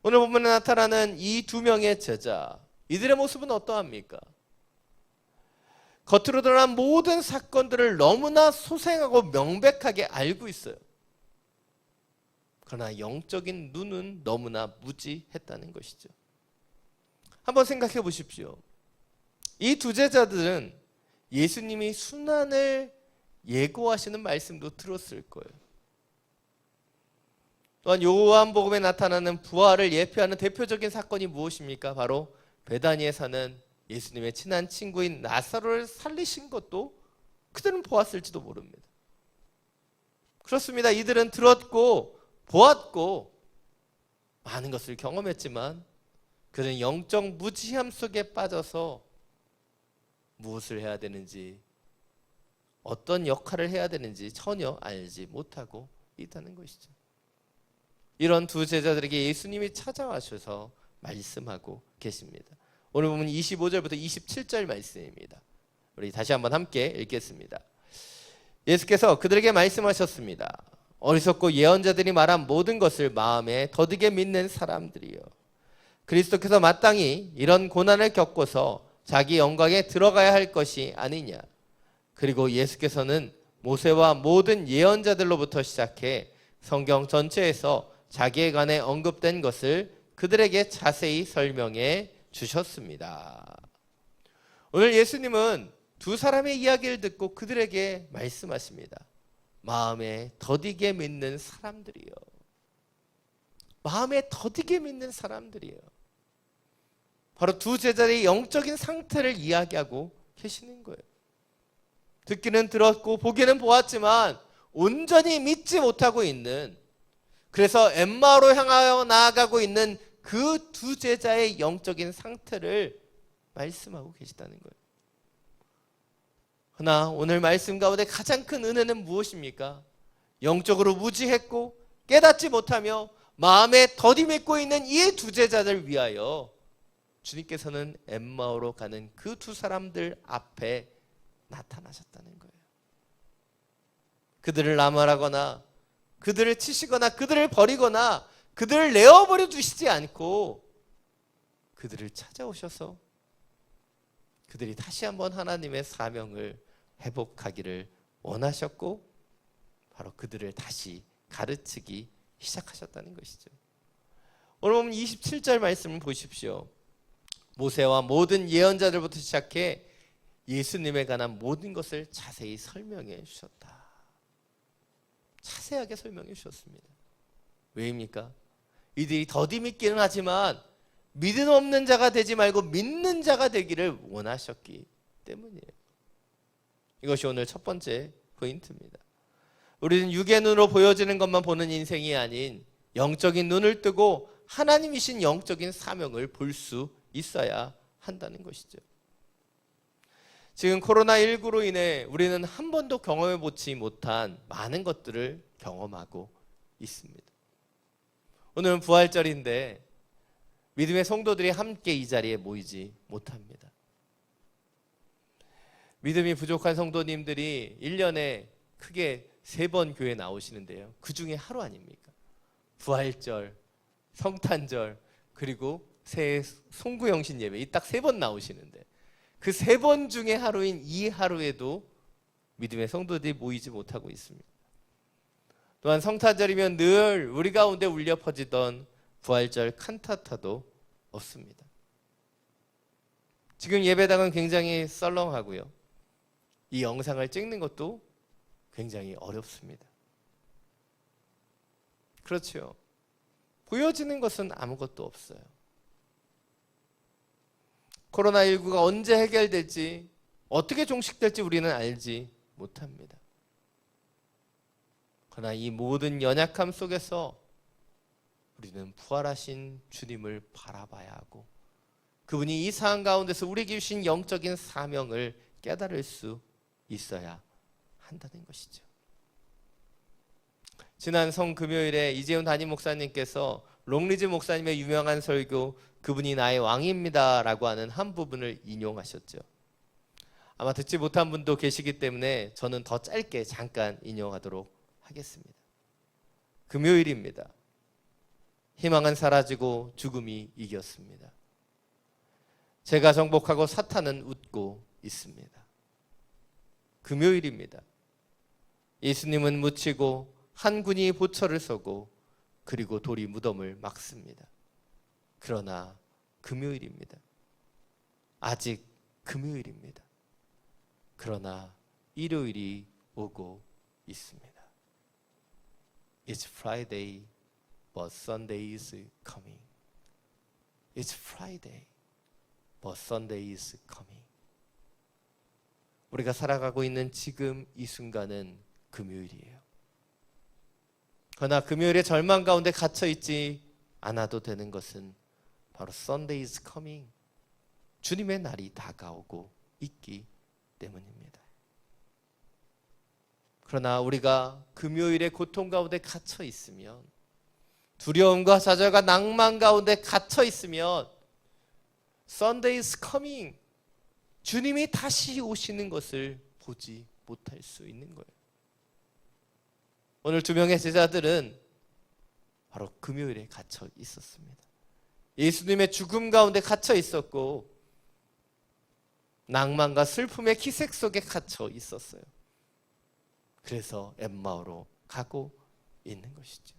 오늘 본문에 나타나는 이 두 명의 제자, 이들의 모습은 어떠합니까? 겉으로 드러난 모든 사건들을 너무나 소생하고 명백하게 알고 있어요. 그러나 영적인 눈은 너무나 무지했다는 것이죠. 한번 생각해 보십시오. 이 두 제자들은 예수님이 순환을 예고하시는 말씀도 들었을 거예요. 또한 요한복음에 나타나는 부활을 예표하는 대표적인 사건이 무엇입니까? 바로 베다니에 사는 예수님의 친한 친구인 나사로를 살리신 것도 그들은 보았을지도 모릅니다. 그렇습니다. 이들은 들었고 보았고 많은 것을 경험했지만 그들은 영적 무지함 속에 빠져서 무엇을 해야 되는지 어떤 역할을 해야 되는지 전혀 알지 못하고 있다는 것이죠. 이런 두 제자들에게 예수님이 찾아와셔서 말씀하고 계십니다. 오늘 보면 25절부터 27절 말씀입니다. 우리 다시 한번 함께 읽겠습니다. 예수께서 그들에게 말씀하셨습니다. 어리석고 예언자들이 말한 모든 것을 마음에 더디게 믿는 사람들이요. 그리스도께서 마땅히 이런 고난을 겪고서 자기 영광에 들어가야 할 것이 아니냐. 그리고 예수께서는 모세와 모든 예언자들로부터 시작해 성경 전체에서 자기에 관해 언급된 것을 그들에게 자세히 설명해 주셨습니다. 오늘 예수님은 두 사람의 이야기를 듣고 그들에게 말씀하십니다. 마음에 더디게 믿는 사람들이요. 마음에 더디게 믿는 사람들이요. 바로 두 제자의 영적인 상태를 이야기하고 계시는 거예요. 듣기는 들었고 보기는 보았지만 온전히 믿지 못하고 있는, 그래서 엠마오로 향하여 나아가고 있는 그 두 제자의 영적인 상태를 말씀하고 계시다는 거예요. 그러나 오늘 말씀 가운데 가장 큰 은혜는 무엇입니까? 영적으로 무지했고 깨닫지 못하며 마음에 더디 믿고 있는 이 두 제자들 위하여 주님께서는 엠마오로 가는 그 두 사람들 앞에 나타나셨다는 거예요. 그들을 나무라거나 그들을 치시거나 그들을 버리거나 그들을 내어버려 두시지 않고 그들을 찾아오셔서 그들이 다시 한번 하나님의 사명을 회복하기를 원하셨고 바로 그들을 다시 가르치기 시작하셨다는 것이죠. 오늘 보면 27절 말씀을 보십시오. 모세와 모든 예언자들부터 시작해 예수님에 관한 모든 것을 자세히 설명해 주셨다. 자세하게 설명해 주셨습니다. 왜입니까? 이들이 더디 믿기는 하지만 믿음 없는 자가 되지 말고 믿는 자가 되기를 원하셨기 때문이에요. 이것이 오늘 첫 번째 포인트입니다. 우리는 육의 눈으로 보여지는 것만 보는 인생이 아닌 영적인 눈을 뜨고 하나님이신 영적인 사명을 볼 수 있어야 한다는 것이죠. 지금 코로나19로 인해 우리는 한 번도 경험해 보지 못한 많은 것들을 경험하고 있습니다. 오늘은 부활절인데 믿음의 성도들이 함께 이 자리에 모이지 못합니다. 믿음이 부족한 성도님들이 1년에 크게 3번 교회 나오시는데요. 그 중에 하루 아닙니까? 부활절, 성탄절, 그리고 새해 송구영신 예배, 이 딱 3번 나오시는데 그 3번 중에 하루인 이 하루에도 믿음의 성도들이 모이지 못하고 있습니다. 또한 성탄절이면 늘 우리 가운데 울려 퍼지던 부활절 칸타타도 없습니다. 지금 예배당은 굉장히 썰렁하고요. 이 영상을 찍는 것도 굉장히 어렵습니다. 그렇죠. 보여지는 것은 아무것도 없어요. 코로나19가 언제 해결될지, 어떻게 종식될지 우리는 알지 못합니다. 그러나 이 모든 연약함 속에서 우리는 부활하신 주님을 바라봐야 하고 그분이 이 상황 가운데서 우리에게 주신 영적인 사명을 깨달을 수 있어야 한다는 것이죠. 지난 성금요일에 이재훈 담임 목사님께서 롱리즈 목사님의 유명한 설교 그분이 나의 왕입니다 라고 하는 한 부분을 인용하셨죠. 아마 듣지 못한 분도 계시기 때문에 저는 더 짧게 잠깐 인용하도록 하겠습니다. 금요일입니다. 희망은 사라지고 죽음이 이겼습니다. 죄가 정복하고 사탄은 웃고 있습니다. 금요일입니다. 예수님은 묻히고 한 군이 보철을 서고 그리고 돌이 무덤을 막습니다. 그러나 금요일입니다. 아직 금요일입니다. 그러나 일요일이 오고 있습니다. It's Friday, but Sunday is coming. It's Friday, but Sunday is coming. 우리가 살아가고 있는 지금 이 순간은 금요일이에요. 그러나 금요일의 절망 가운데 갇혀 있지 않아도 되는 것은 바로 Sunday is coming. 주님의 날이 다가오고 있기 때문입니다. 그러나 우리가 금요일의 고통 가운데 갇혀 있으면, 두려움과 좌절과 낭만 가운데 갇혀 있으면 Sunday is coming. 주님이 다시 오시는 것을 보지 못할 수 있는 거예요. 오늘 2명의 제자들은 바로 금요일에 갇혀 있었습니다. 예수님의 죽음 가운데 갇혀 있었고 낭만과 슬픔의 기색 속에 갇혀 있었어요. 그래서 엠마오로 가고 있는 것이죠.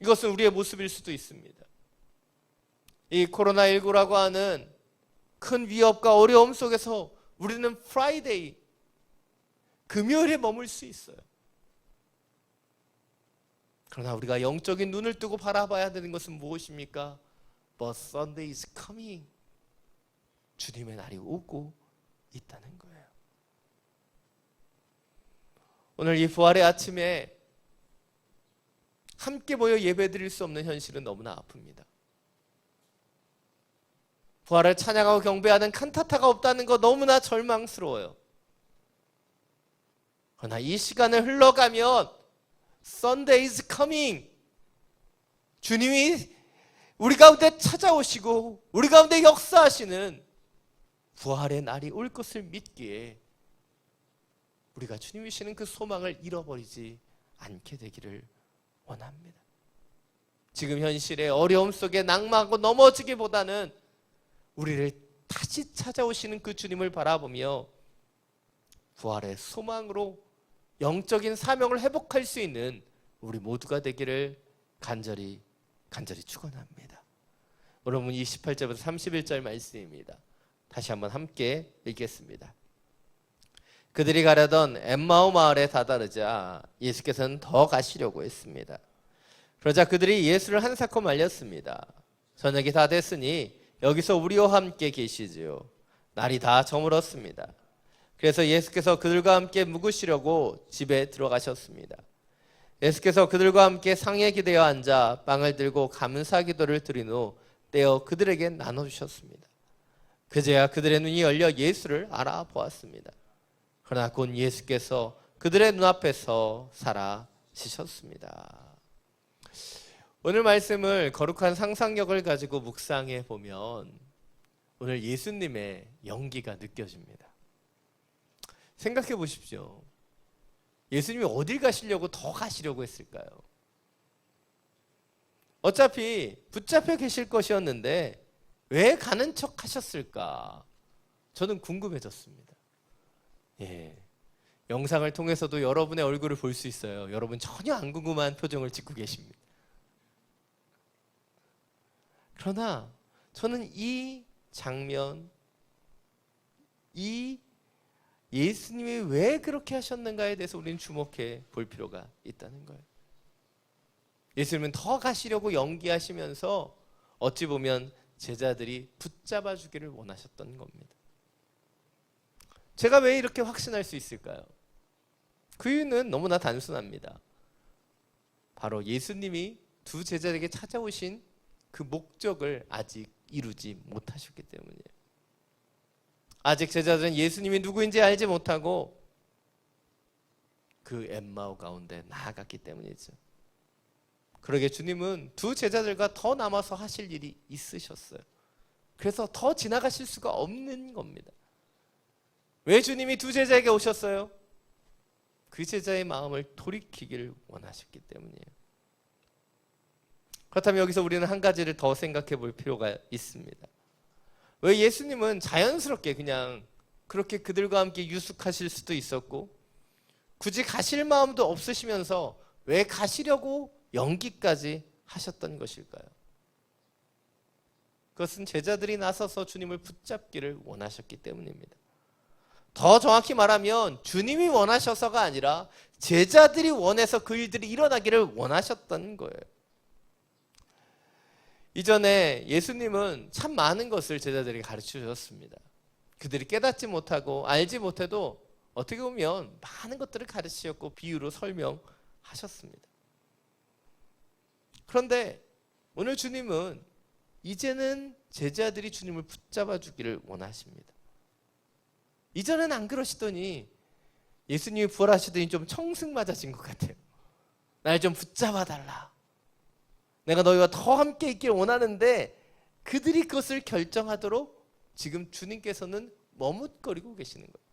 이것은 우리의 모습일 수도 있습니다. 이 코로나19라고 하는 큰 위협과 어려움 속에서 우리는 프라이데이, 금요일에 머물 수 있어요. 그러나 우리가 영적인 눈을 뜨고 바라봐야 되는 것은 무엇입니까? But Sunday is coming. 주님의 날이 오고 있다는 거예요. 오늘 이 부활의 아침에 함께 모여 예배드릴 수 없는 현실은 너무나 아픕니다. 부활을 찬양하고 경배하는 칸타타가 없다는 거 너무나 절망스러워요. 그러나 이 시간을 흘러가면 Sunday is coming. 주님이 우리 가운데 찾아오시고 우리 가운데 역사하시는 부활의 날이 올 것을 믿기에 우리가 주님이 주시는 그 소망을 잃어버리지 않게 되기를 원합니다. 지금 현실의 어려움 속에 낙마하고 넘어지기보다는 우리를 다시 찾아오시는 그 주님을 바라보며 부활의 소망으로 영적인 사명을 회복할 수 있는 우리 모두가 되기를 간절히 축원합니다. 여러분 28절부터 31절 말씀입니다. 다시 한번 함께 읽겠습니다. 그들이 가려던 엠마오 마을에 다다르자 예수께서는 더 가시려고 했습니다. 그러자 그들이 예수를 한사코 말렸습니다. 저녁이 다 됐으니 여기서 우리와 함께 계시지요. 날이 다 저물었습니다. 그래서 예수께서 그들과 함께 묵으시려고 집에 들어가셨습니다. 예수께서 그들과 함께 상에 기대어 앉아 빵을 들고 감사 기도를 드린 후 떼어 그들에게 나눠주셨습니다. 그제야 그들의 눈이 열려 예수를 알아보았습니다. 그러나 곧 예수께서 그들의 눈앞에서 사라지셨습니다. 오늘 말씀을 거룩한 상상력을 가지고 묵상해 보면 오늘 예수님의 연기가 느껴집니다. 생각해 보십시오. 예수님이 어딜 가시려고 더 가시려고 했을까요? 어차피 붙잡혀 계실 것이었는데 왜 가는 척 하셨을까? 저는 궁금해졌습니다. 영상을 통해서도 여러분의 얼굴을 볼 수 있어요. 여러분 전혀 안 궁금한 표정을 짓고 계십니다. 그러나 저는 이 장면, 이 예수님이 왜 그렇게 하셨는가에 대해서 우리는 주목해 볼 필요가 있다는 거예요. 예수님은 더 가시려고 연기하시면서 어찌 보면 제자들이 붙잡아 주기를 원하셨던 겁니다. 제가 왜 이렇게 확신할 수 있을까요? 그 이유는 너무나 단순합니다. 바로 예수님이 두 제자에게 찾아오신 그 목적을 아직 이루지 못하셨기 때문이에요. 아직 제자들은 예수님이 누구인지 알지 못하고 그 엠마오 가운데 나아갔기 때문이죠. 그러게 주님은 두 제자들과 더 남아서 하실 일이 있으셨어요. 그래서 더 지나가실 수가 없는 겁니다. 왜 주님이 두 제자에게 오셨어요? 그 제자의 마음을 돌이키기를 원하셨기 때문이에요. 그렇다면 여기서 우리는 한 가지를 더 생각해 볼 필요가 있습니다. 왜 예수님은 자연스럽게 그냥 그렇게 그들과 함께 유숙하실 수도 있었고 굳이 가실 마음도 없으시면서 왜 가시려고 연기까지 하셨던 것일까요? 그것은 제자들이 나서서 주님을 붙잡기를 원하셨기 때문입니다. 더 정확히 말하면 주님이 원하셔서가 아니라 제자들이 원해서 그 일들이 일어나기를 원하셨던 거예요. 이전에 예수님은 참 많은 것을 제자들에게 가르쳐 주셨습니다. 그들이 깨닫지 못하고 알지 못해도 어떻게 보면 많은 것들을 가르치셨고 비유로 설명하셨습니다. 그런데 오늘 주님은 이제는 제자들이 주님을 붙잡아 주기를 원하십니다. 이전엔 안 그러시더니 예수님이 부활하시더니 좀 청승맞아진 것 같아요. 날 좀 붙잡아 달라. 내가 너희와 더 함께 있기를 원하는데 그들이 그것을 결정하도록 지금 주님께서는 머뭇거리고 계시는 거예요.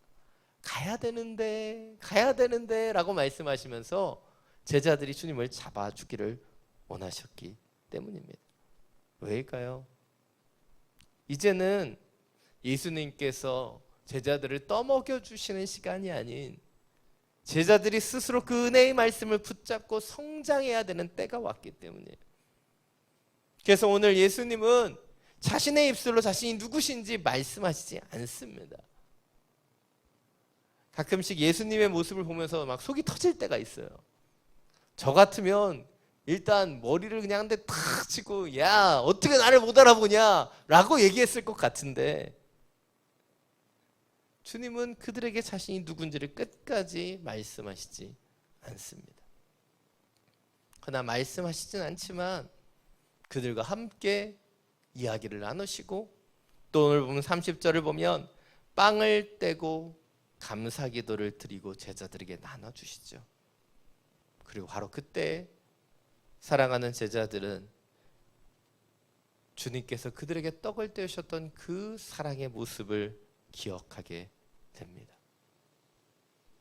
가야 되는데 라고 말씀하시면서 제자들이 주님을 잡아주기를 원하셨기 때문입니다. 왜일까요? 이제는 예수님께서 제자들을 떠먹여 주시는 시간이 아닌 제자들이 스스로 그 은혜의 말씀을 붙잡고 성장해야 되는 때가 왔기 때문이에요. 그래서 오늘 예수님은 자신의 입술로 자신이 누구신지 말씀하시지 않습니다. 가끔씩 예수님의 모습을 보면서 막 속이 터질 때가 있어요. 저 같으면 일단 머리를 그냥 한 대 탁 치고 야 어떻게 나를 못 알아보냐 라고 얘기했을 것 같은데, 주님은 그들에게 자신이 누군지를 끝까지 말씀하시지 않습니다. 그러나 말씀하시진 않지만 그들과 함께 이야기를 나누시고, 또 오늘 보면 30절을 보면 빵을 떼고 감사기도를 드리고 제자들에게 나눠주시죠. 그리고 바로 그때 사랑하는 제자들은 주님께서 그들에게 떡을 떼우셨던 그 사랑의 모습을 기억하게 됩니다.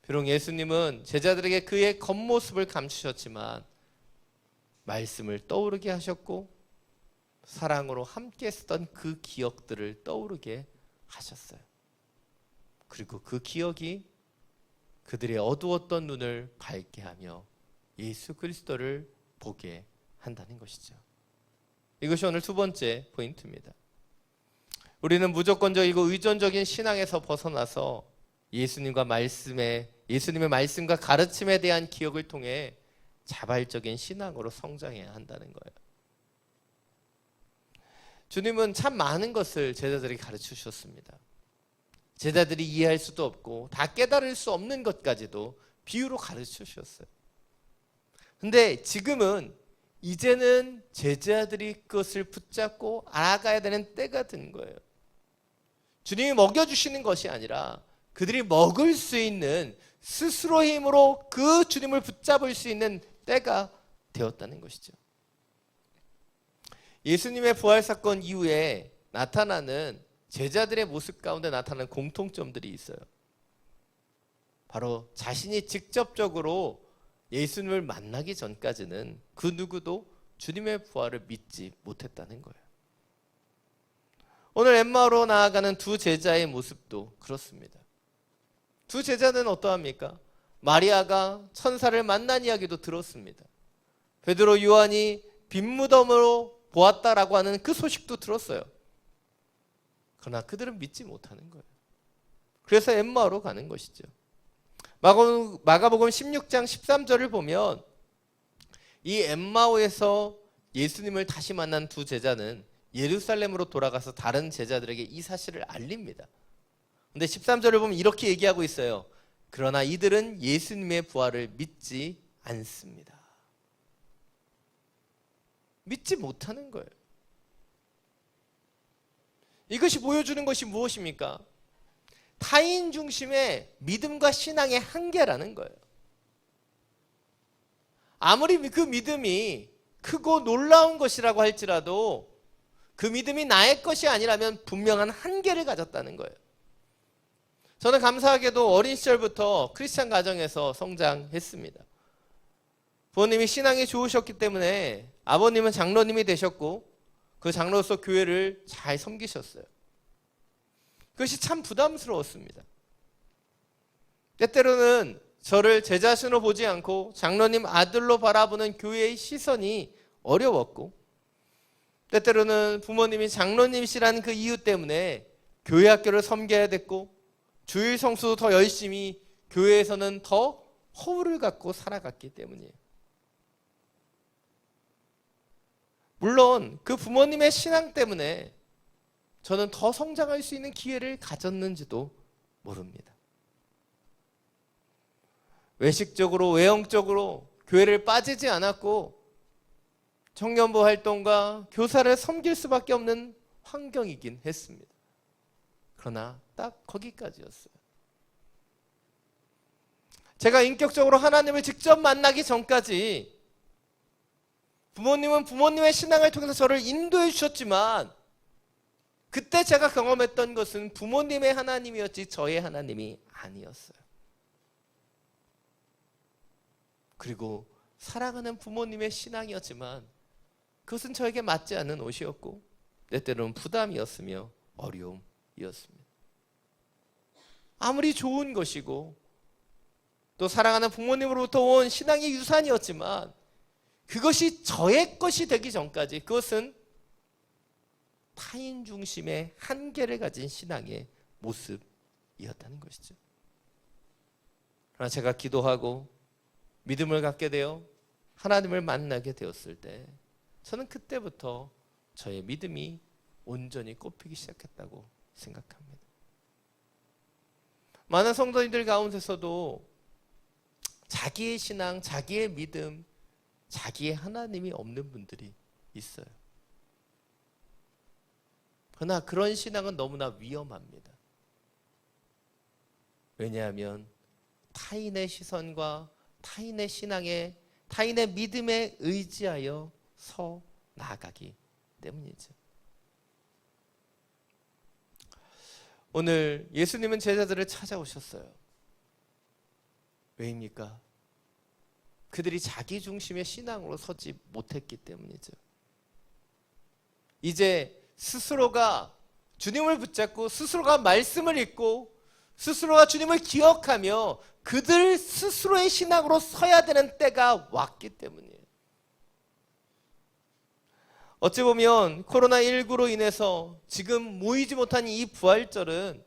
비록 예수님은 제자들에게 그의 겉모습을 감추셨지만 말씀을 떠오르게 하셨고 사랑으로 함께 했던 그 기억들을 떠오르게 하셨어요. 그리고 그 기억이 그들의 어두웠던 눈을 밝게 하며 예수 그리스도를 보게 한다는 것이죠. 이것이 오늘 두 번째 포인트입니다. 우리는 무조건적이고 의존적인 신앙에서 벗어나서 예수님의 말씀과 가르침에 대한 기억을 통해 자발적인 신앙으로 성장해야 한다는 거예요. 주님은 참 많은 것을 제자들에게 가르쳐 주셨습니다. 제자들이 이해할 수도 없고 다 깨달을 수 없는 것까지도 비유로 가르쳐 주셨어요. 근데 지금은 이제는 제자들이 그것을 붙잡고 알아가야 되는 때가 된 거예요. 주님이 먹여주시는 것이 아니라 그들이 먹을 수 있는 스스로의 힘으로 그 주님을 붙잡을 수 있는 때가 되었다는 것이죠. 예수님의 부활사건 이후에 나타나는 제자들의 모습 가운데 나타나는 공통점들이 있어요. 바로 자신이 직접적으로 예수님을 만나기 전까지는 그 누구도 주님의 부활을 믿지 못했다는 거예요. 오늘 엠마오로 나아가는 두 제자의 모습도 그렇습니다. 두 제자는 어떠합니까? 마리아가 천사를 만난 이야기도 들었습니다. 베드로, 요한이 빈무덤으로 보았다라고 하는 그 소식도 들었어요. 그러나 그들은 믿지 못하는 거예요. 그래서 엠마오로 가는 것이죠. 마가복음 16장 13절을 보면 이 엠마오에서 예수님을 다시 만난 두 제자는 예루살렘으로 돌아가서 다른 제자들에게 이 사실을 알립니다. 근데 13절을 보면 이렇게 얘기하고 있어요. 그러나 이들은 예수님의 부활을 믿지 않습니다. 믿지 못하는 거예요. 이것이 보여주는 것이 무엇입니까? 타인 중심의 믿음과 신앙의 한계라는 거예요. 아무리 그 믿음이 크고 놀라운 것이라고 할지라도 그 믿음이 나의 것이 아니라면 분명한 한계를 가졌다는 거예요. 저는 감사하게도 어린 시절부터 크리스찬 가정에서 성장했습니다. 부모님이 신앙이 좋으셨기 때문에 아버님은 장로님이 되셨고 그 장로로서 교회를 잘 섬기셨어요. 그것이 참 부담스러웠습니다. 때때로는 저를 제 자신으로 보지 않고 장로님 아들로 바라보는 교회의 시선이 어려웠고, 때때로는 부모님이 장로님이시라는 그 이유 때문에 교회 학교를 섬겨야 됐고, 주일 성수도 더 열심히 교회에서는 더 허울을 갖고 살아갔기 때문이에요. 물론 그 부모님의 신앙 때문에 저는 더 성장할 수 있는 기회를 가졌는지도 모릅니다. 외식적으로 외형적으로 교회를 빠지지 않았고 청년부 활동과 교사를 섬길 수밖에 없는 환경이긴 했습니다. 그러나 딱 거기까지였어요. 제가 인격적으로 하나님을 직접 만나기 전까지 부모님은 부모님의 신앙을 통해서 저를 인도해 주셨지만 그때 제가 경험했던 것은 부모님의 하나님이었지 저의 하나님이 아니었어요. 그리고 사랑하는 부모님의 신앙이었지만 그것은 저에게 맞지 않는 옷이었고 때때로는 부담이었으며 어려움이었습니다. 아무리 좋은 것이고 또 사랑하는 부모님으로부터 온 신앙의 유산이었지만 그것이 저의 것이 되기 전까지 그것은 타인 중심의 한계를 가진 신앙의 모습이었다는 것이죠. 그러나 제가 기도하고 믿음을 갖게 되어 하나님을 만나게 되었을 때 저는 그때부터 저의 믿음이 온전히 꼽히기 시작했다고 생각합니다. 많은 성도님들 가운데서도 자기의 신앙, 자기의 믿음, 자기의 하나님이 없는 분들이 있어요. 그러나 그런 신앙은 너무나 위험합니다. 왜냐하면 타인의 시선과 타인의 신앙에, 타인의 믿음에 의지하여 서 나아가기 때문이죠. 오늘 예수님은 제자들을 찾아오셨어요. 왜입니까? 그들이 자기 중심의 신앙으로 서지 못했기 때문이죠. 이제 스스로가 주님을 붙잡고 스스로가 말씀을 읽고 스스로가 주님을 기억하며 그들 스스로의 신앙으로 서야 되는 때가 왔기 때문이에요. 어찌 보면 코로나19로 인해서 지금 모이지 못한 이 부활절은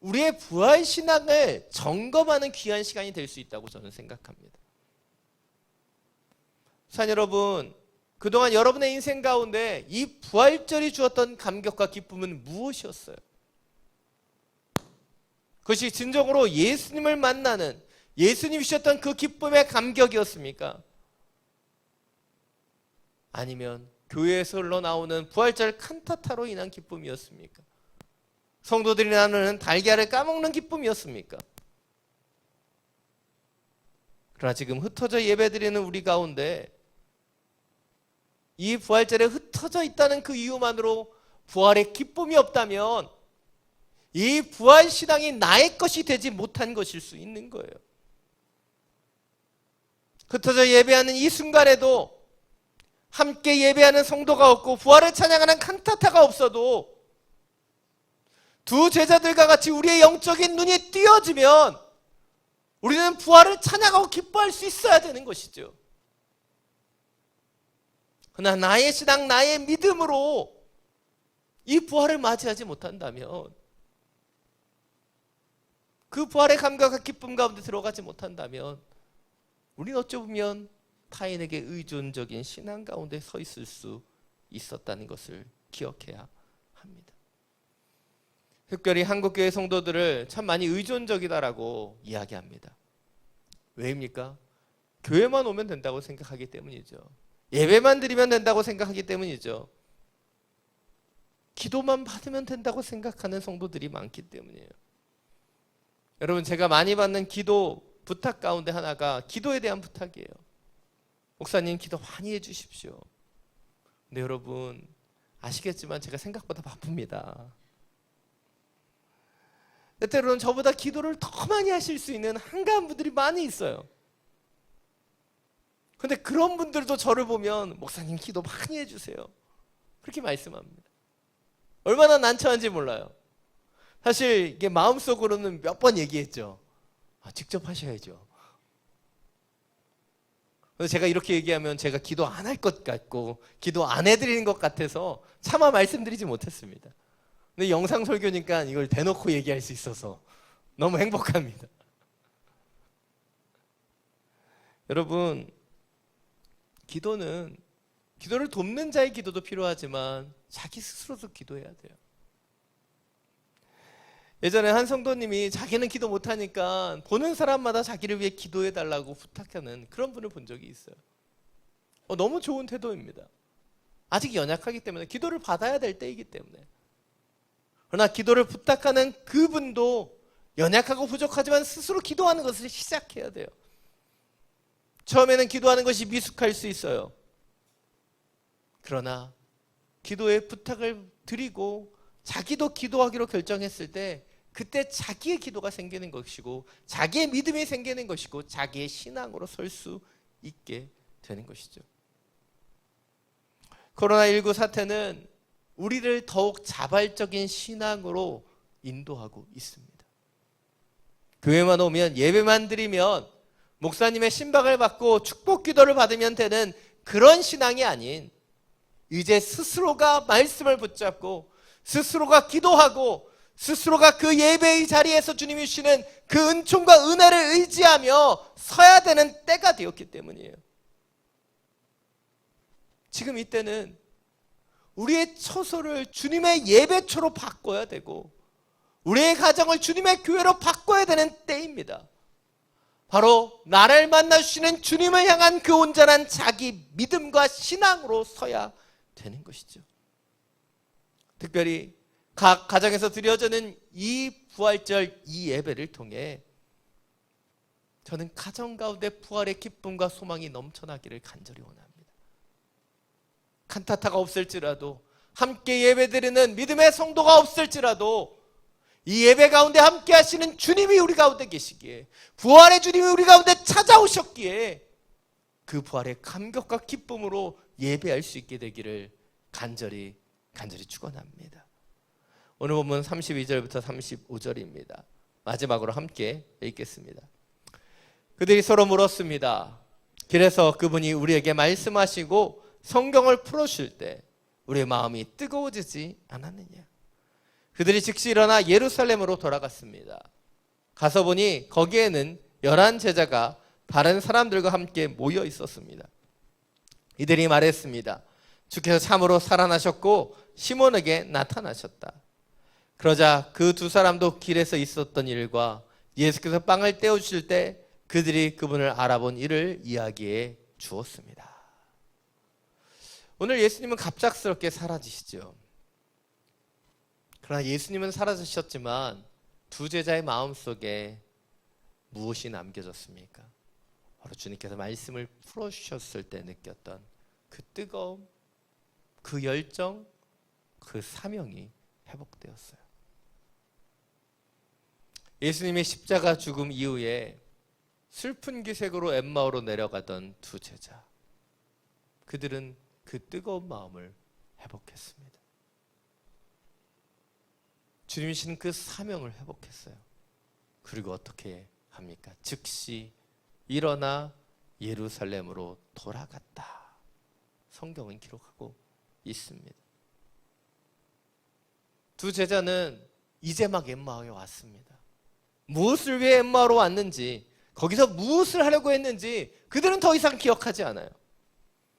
우리의 부활 신앙을 점검하는 귀한 시간이 될 수 있다고 저는 생각합니다. 자, 여러분, 그동안 여러분의 인생 가운데 이 부활절이 주었던 감격과 기쁨은 무엇이었어요? 그것이 진정으로 예수님을 만나는, 예수님이 주셨던 그 기쁨의 감격이었습니까? 아니면 교회에서 흘러나오는 부활절 칸타타로 인한 기쁨이었습니까? 성도들이 나누는 달걀을 까먹는 기쁨이었습니까? 그러나 지금 흩어져 예배드리는 우리 가운데 이 부활절에 흩어져 있다는 그 이유만으로 부활의 기쁨이 없다면 이 부활 신앙이 나의 것이 되지 못한 것일 수 있는 거예요. 흩어져 예배하는 이 순간에도 함께 예배하는 성도가 없고 부활을 찬양하는 칸타타가 없어도 두 제자들과 같이 우리의 영적인 눈이 띄어지면 우리는 부활을 찬양하고 기뻐할 수 있어야 되는 것이죠. 그러나 나의 신앙, 나의 믿음으로 이 부활을 맞이하지 못한다면, 그 부활의 감각과 기쁨 가운데 들어가지 못한다면 우리는 어찌 보면 타인에게 의존적인 신앙 가운데 서 있을 수 있었다는 것을 기억해야 합니다. 특별히 한국교회 성도들을 참 많이 의존적이다라고 이야기합니다. 왜입니까? 교회만 오면 된다고 생각하기 때문이죠. 예배만 드리면 된다고 생각하기 때문이죠. 기도만 받으면 된다고 생각하는 성도들이 많기 때문이에요. 여러분, 제가 많이 받는 기도 부탁 가운데 하나가 기도에 대한 부탁이에요. 목사님, 기도 많이 해주십시오. 근데 여러분 아시겠지만 제가 생각보다 바쁩니다. 때때로는 저보다 기도를 더 많이 하실 수 있는 한가한 분들이 많이 있어요. 근데 그런 분들도 저를 보면 목사님 기도 많이 해주세요, 그렇게 말씀합니다. 얼마나 난처한지 몰라요. 사실 이게 마음속으로는 몇 번 얘기했죠. 직접 하셔야죠. 그래서 제가 이렇게 얘기하면 제가 기도 안 할 것 같고 기도 안 해드리는 것 같아서 차마 말씀드리지 못했습니다. 근데 영상 설교니까 이걸 대놓고 얘기할 수 있어서 너무 행복합니다. 여러분, 기도를 돕는 자의 기도도 필요하지만 자기 스스로도 기도해야 돼요. 예전에 한 성도님이 자기는 기도 못하니까 보는 사람마다 자기를 위해 기도해달라고 부탁하는 그런 분을 본 적이 있어요. 너무 좋은 태도입니다. 아직 연약하기 때문에, 기도를 받아야 될 때이기 때문에. 그러나 기도를 부탁하는 그분도 연약하고 부족하지만 스스로 기도하는 것을 시작해야 돼요. 처음에는 기도하는 것이 미숙할 수 있어요. 그러나 기도의 부탁을 드리고 자기도 기도하기로 결정했을 때 그때 자기의 기도가 생기는 것이고 자기의 믿음이 생기는 것이고 자기의 신앙으로 설 수 있게 되는 것이죠. 코로나19 사태는 우리를 더욱 자발적인 신앙으로 인도하고 있습니다. 교회만 오면 예배만 드리면 목사님의 신방을 받고 축복 기도를 받으면 되는 그런 신앙이 아닌, 이제 스스로가 말씀을 붙잡고 스스로가 기도하고 스스로가 그 예배의 자리에서 주님이 주시는 그 은총과 은혜를 의지하며 서야 되는 때가 되었기 때문이에요. 지금 이때는 우리의 처소를 주님의 예배처로 바꿔야 되고 우리의 가정을 주님의 교회로 바꿔야 되는 때입니다. 바로 나를 만나 주시는 주님을 향한 그 온전한 자기 믿음과 신앙으로 서야 되는 것이죠. 특별히 각 가정에서 드려지는 이 부활절 이 예배를 통해 저는 가정 가운데 부활의 기쁨과 소망이 넘쳐나기를 간절히 원합니다. 칸타타가 없을지라도, 함께 예배드리는 믿음의 성도가 없을지라도 이 예배 가운데 함께 하시는 주님이 우리 가운데 계시기에, 부활의 주님이 우리 가운데 찾아오셨기에 그 부활의 감격과 기쁨으로 예배할 수 있게 되기를 간절히 축원합니다. 오늘 본문 32절부터 35절입니다. 마지막으로 함께 읽겠습니다. 그들이 서로 물었습니다. 길에서 그분이 우리에게 말씀하시고 성경을 풀어주실 때 우리의 마음이 뜨거워지지 않았느냐. 그들이 즉시 일어나 예루살렘으로 돌아갔습니다. 가서 보니 거기에는 11 제자가 다른 사람들과 함께 모여 있었습니다. 이들이 말했습니다. 주께서 참으로 살아나셨고 시몬에게 나타나셨다. 그러자 그 두 사람도 길에서 있었던 일과 예수께서 빵을 떼어주실 때 그들이 그분을 알아본 일을 이야기해 주었습니다. 오늘 예수님은 갑작스럽게 사라지시죠. 그러나 예수님은 사라지셨지만 두 제자의 마음속에 무엇이 남겨졌습니까? 바로 주님께서 말씀을 풀어주셨을 때 느꼈던 그 뜨거움, 그 열정, 그 사명이 회복되었어요. 예수님의 십자가 죽음 이후에 슬픈 기색으로 엠마오로 내려가던 두 제자, 그들은 그 뜨거운 마음을 회복했습니다. 주님이신 그 사명을 회복했어요. 그리고 어떻게 합니까? 즉시 일어나 예루살렘으로 돌아갔다. 성경은 기록하고 있습니다. 두 제자는 이제 막 엠마오에 왔습니다. 무엇을 위해 엠마오로 왔는지, 거기서 무엇을 하려고 했는지 그들은 더 이상 기억하지 않아요.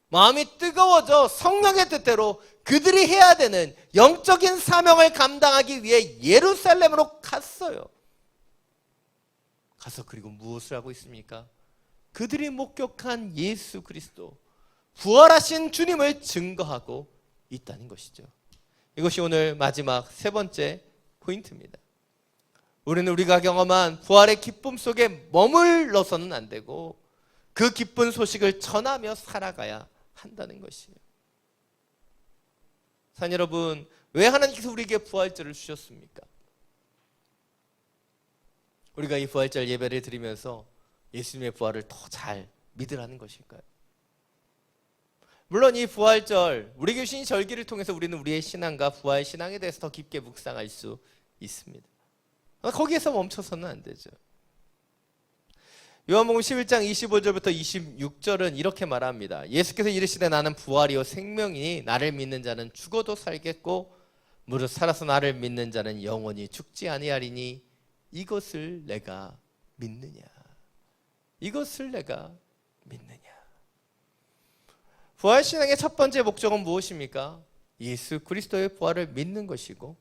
마음이 뜨거워져 성령의 뜻대로 그들이 해야 되는 영적인 사명을 감당하기 위해 예루살렘으로 갔어요. 가서 그리고 무엇을 하고 있습니까? 그들이 목격한 예수 그리스도, 부활하신 주님을 증거하고 있다는 것이죠. 이것이 오늘 마지막 세 번째 포인트입니다. 우리는 우리가 경험한 부활의 기쁨 속에 머물러서는 안 되고 그 기쁜 소식을 전하며 살아가야 한다는 것이에요. 사랑 여러분, 왜 하나님께서 우리에게 부활절을 주셨습니까? 우리가 이 부활절 예배를 드리면서 예수님의 부활을 더 잘 믿으라는 것일까요? 물론 이 부활절, 우리에게 주신 절기를 통해서 우리는 우리의 신앙과 부활 신앙에 대해서 더 깊게 묵상할 수 있습니다. 거기에서 멈춰서는 안 되죠. 요한복음 11장 25절부터 26절은 이렇게 말합니다. 예수께서 이르시되 나는 부활이요 생명이니 나를 믿는 자는 죽어도 살겠고 무릇 살아서 나를 믿는 자는 영원히 죽지 아니하리니 이것을 내가 믿느냐. 이것을 내가 믿느냐. 부활신앙의 첫 번째 목적은 무엇입니까? 예수 그리스도의 부활을 믿는 것이고,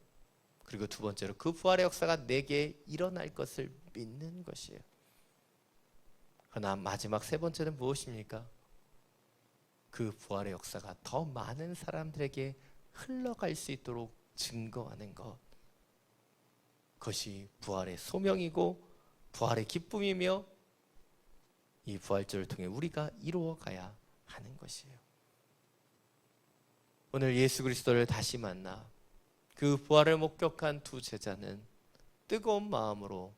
그리고 두 번째로 그 부활의 역사가 내게 일어날 것을 믿는 것이에요. 그러나 마지막 세 번째는 무엇입니까? 그 부활의 역사가 더 많은 사람들에게 흘러갈 수 있도록 증거하는 것. 그것이 부활의 소명이고 부활의 기쁨이며 이 부활절을 통해 우리가 이루어가야 하는 것이에요. 오늘 예수 그리스도를 다시 만나 그 부활을 목격한 두 제자는 뜨거운 마음으로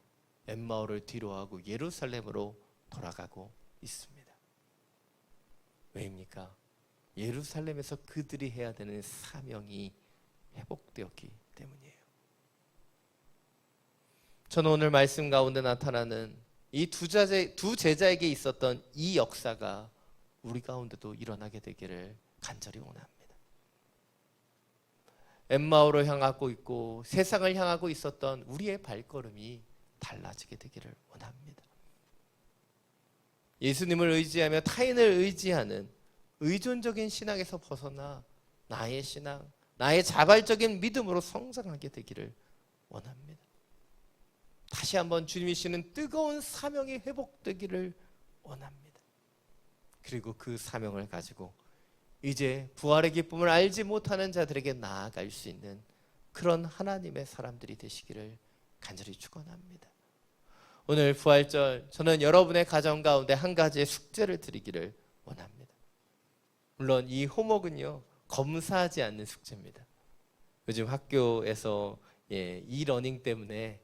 엠마오를 뒤로하고 예루살렘으로 돌아가고 있습니다. 왜입니까? 예루살렘에서 그들이 해야 되는 사명이 회복되었기 때문이에요. 저는 오늘 말씀 가운데 나타나는 이 두 제자에게 있었던 이 역사가 우리 가운데도 일어나게 되기를 간절히 원합니다. 엠마오로 향하고 있고 세상을 향하고 있었던 우리의 발걸음이 달라지게 되기를 원합니다. 예수님을 의지하며 타인을 의지하는 의존적인 신앙에서 벗어나 나의 신앙, 나의 자발적인 믿음으로 성장하게 되기를 원합니다. 다시 한번 주님이 주시는 뜨거운 사명이 회복되기를 원합니다. 그리고 그 사명을 가지고 이제 부활의 기쁨을 알지 못하는 자들에게 나아갈 수 있는 그런 하나님의 사람들이 되시기를 간절히 축원합니다. 오늘 부활절 저는 여러분의 가정 가운데 한 가지의 숙제를 드리기를 원합니다. 물론 이 호목은요 검사하지 않는 숙제입니다. 요즘 학교에서 이 러닝 때문에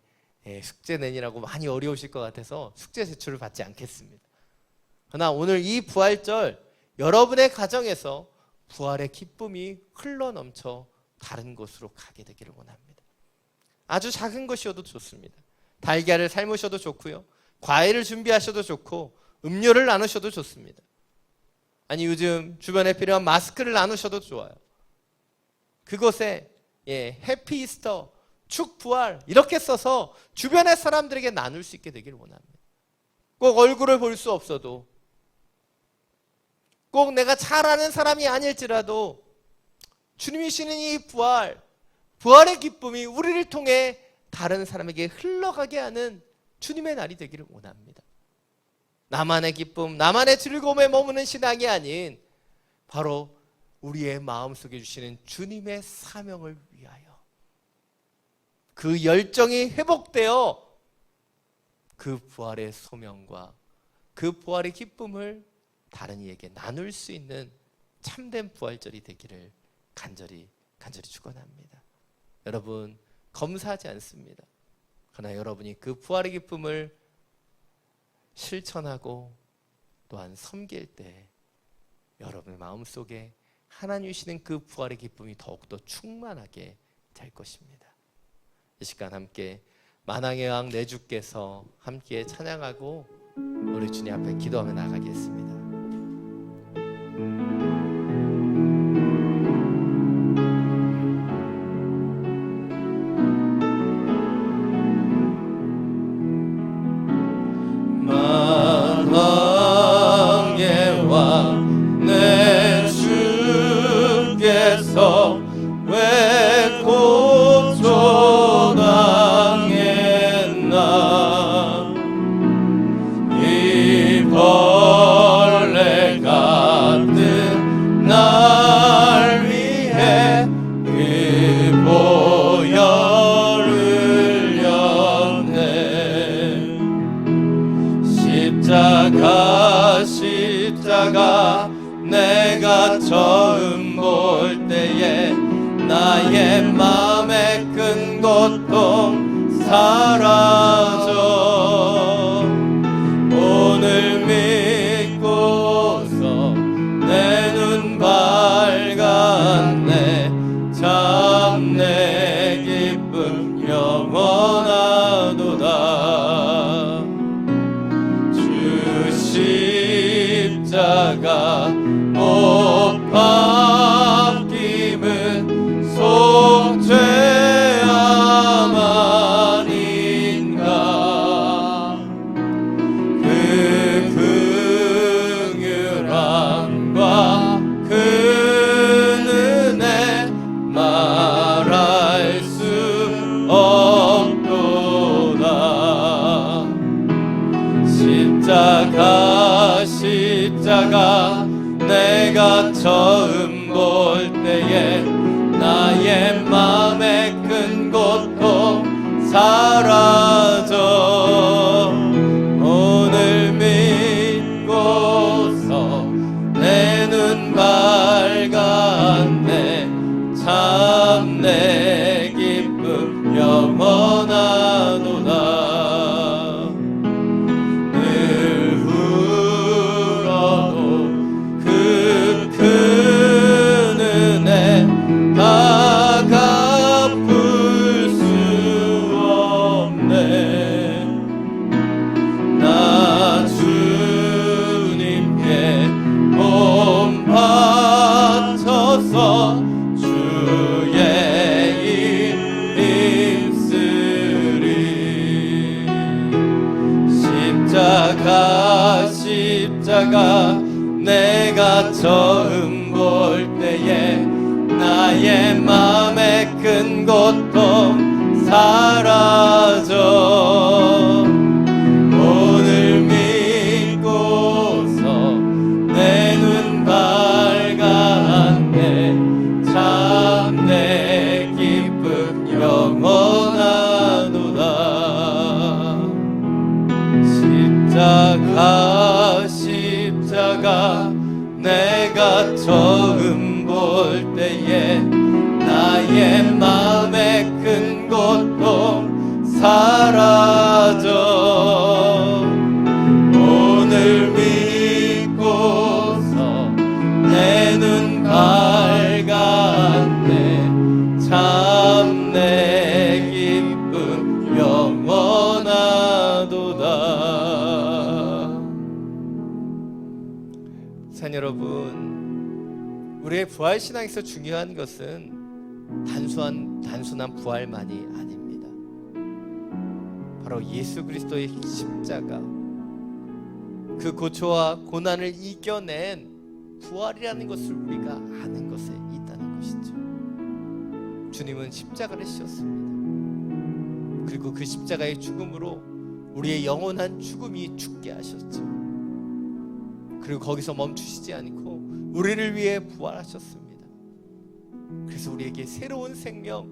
숙제 내니라고 많이 어려우실 것 같아서 숙제 제출을 받지 않겠습니다. 그러나 오늘 이 부활절 여러분의 가정에서 부활의 기쁨이 흘러넘쳐 다른 곳으로 가게 되기를 원합니다. 아주 작은 것이어도 좋습니다. 달걀을 삶으셔도 좋고요, 과일을 준비하셔도 좋고 음료를 나누셔도 좋습니다. 아니 요즘 주변에 필요한 마스크를 나누셔도 좋아요. 그곳에 해피 이스터, 축부활 이렇게 써서 주변의 사람들에게 나눌 수 있게 되기를 원합니다. 꼭 얼굴을 볼 수 없어도, 꼭 내가 잘 아는 사람이 아닐지라도 주님이 주시는 이 부활의 기쁨이 우리를 통해 다른 사람에게 흘러가게 하는 주님의 날이 되기를 원합니다. 나만의 기쁨, 나만의 즐거움에 머무는 신앙이 아닌 바로 우리의 마음속에 주시는 주님의 사명을 위하여 그 열정이 회복되어 그 부활의 소명과 그 부활의 기쁨을 다른 이에게 나눌 수 있는 참된 부활절이 되기를 간절히 축원합니다. 여러분 검사하지 않습니다. 그러나 여러분이 그 부활의 기쁨을 실천하고 또한 섬길 때 여러분의 마음속에 하나님 주시는 그 부활의 기쁨이 더욱더 충만하게 될 것입니다. 이 시간 함께 만왕의 왕 내 주께서 함께 찬양하고 우리 주님 앞에 기도하며 나가겠습니다. 만왕의 왕 내 주께서 왜 고초당했나 이 벌레 같은 날 위해 그 보혈을 흘렸네. 십자가 내가 처음 볼 때에 나의 맘의 큰 고통 사라져 오늘 믿고서 내 눈 밝았네. 참 내 기쁨 영원하도다. 주 십자가 못 박힘은 속죄함 아닌가. 그 긍휼함과 그 은혜 말할 수 없도다. 십자가 내가 처음 볼 때에 나의 맘의 큰 고통 사라져 오늘 믿고서 내 눈 밝았네. 참 내 기쁨 영원하도다. 다 갚을 수 없네. 처음 볼 때에 나의 마음의 큰 고통 사라져 오늘 믿고서 내 눈 밝았네 참 내 기쁨 영원하도다 십자가 내가 처음 볼 때에 나의 마음의 큰 고통 사라져 오늘 믿고서 내 눈 밝았네 참 내 기쁨 영원하도다. 산 여러분, 우리의 부활신앙에서 중요한 것은 단순한 부활만이 아닙니다. 바로 예수 그리스도의 십자가, 그 고초와 고난을 이겨낸 부활이라는 것을 우리가 아는 것에 있다는 것이죠. 주님은 십자가를 지셨습니다. 그리고 그 십자가의 죽음으로 우리의 영원한 죽음이 죽게 하셨죠. 그리고 거기서 멈추시지 않고 우리를 위해 부활하셨습니다. 그래서 우리에게 새로운 생명,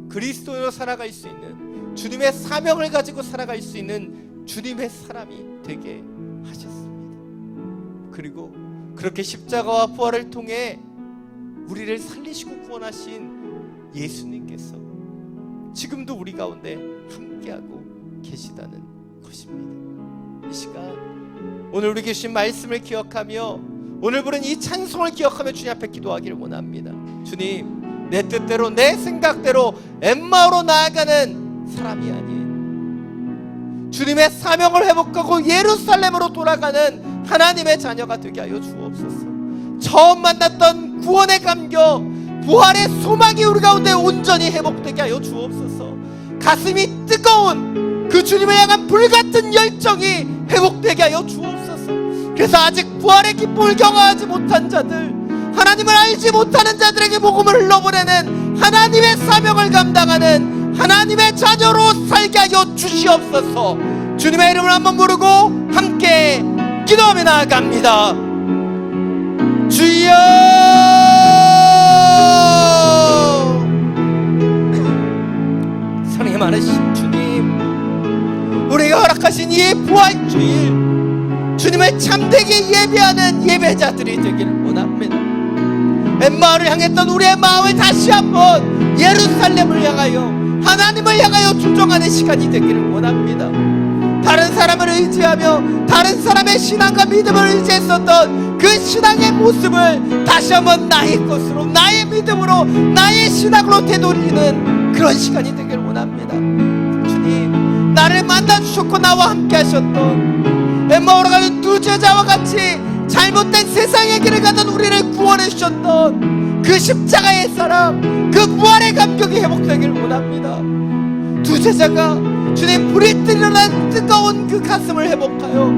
그리스도로 살아갈 수 있는, 주님의 사명을 가지고 살아갈 수 있는 주님의 사람이 되게 하셨습니다. 그리고 그렇게 십자가와 부활을 통해 우리를 살리시고 구원하신 예수님께서 지금도 우리 가운데 함께하고 계시다는 것입니다. 이 시간 오늘 우리 주신 말씀을 기억하며 오늘 부른 이 찬송을 기억하며 주님 앞에 기도하기를 원합니다. 주님, 내 뜻대로 내 생각대로 엠마오로 나아가는 사람이 아닌 주님의 사명을 회복하고 예루살렘으로 돌아가는 하나님의 자녀가 되게 하여 주옵소서. 처음 만났던 구원의 감격, 부활의 소망이 우리 가운데 온전히 회복되게 하여 주옵소서. 가슴이 뜨거운 그 주님을 향한 불같은 열정이 회복되게 하여 주옵소서. 그래서 아직 부활의 기쁨을 경험하지 못한 자들, 하나님을 알지 못하는 자들에게 복음을 흘러보내는 하나님의 사명을 감당하는 하나님의 자녀로 살게 하여 주시옵소서. 주님의 이름을 한번 부르고 함께 기도하며 나아갑니다. 주여, 사랑이 많으신 주님, 우리가 허락하신 이 부활주일, 주님을 참되게 예배하는 예배자들이 되기를 원합니다. 엠마오를 향했던 우리의 마음을 다시 한번 예루살렘을 향하여, 하나님을 향하여 조정하는 시간이 되기를 원합니다. 다른 사람을 의지하며 다른 사람의 신앙과 믿음을 의지했었던 그 신앙의 모습을 다시 한번 나의 것으로, 나의 믿음으로, 나의 신앙으로 되돌리는 그런 시간이 되기를 원합니다. 주님, 나를 만나주셨고 나와 함께 하셨던 엠마오로 가는 두 제자와 같이 잘못된 세상의 길을 가던 우리를 구원해 주셨던 그 십자가의 사랑, 그 부활의 감격이 회복되기를 원합니다. 두 제자가 주님 불이 일어난 뜨거운 그 가슴을 회복하여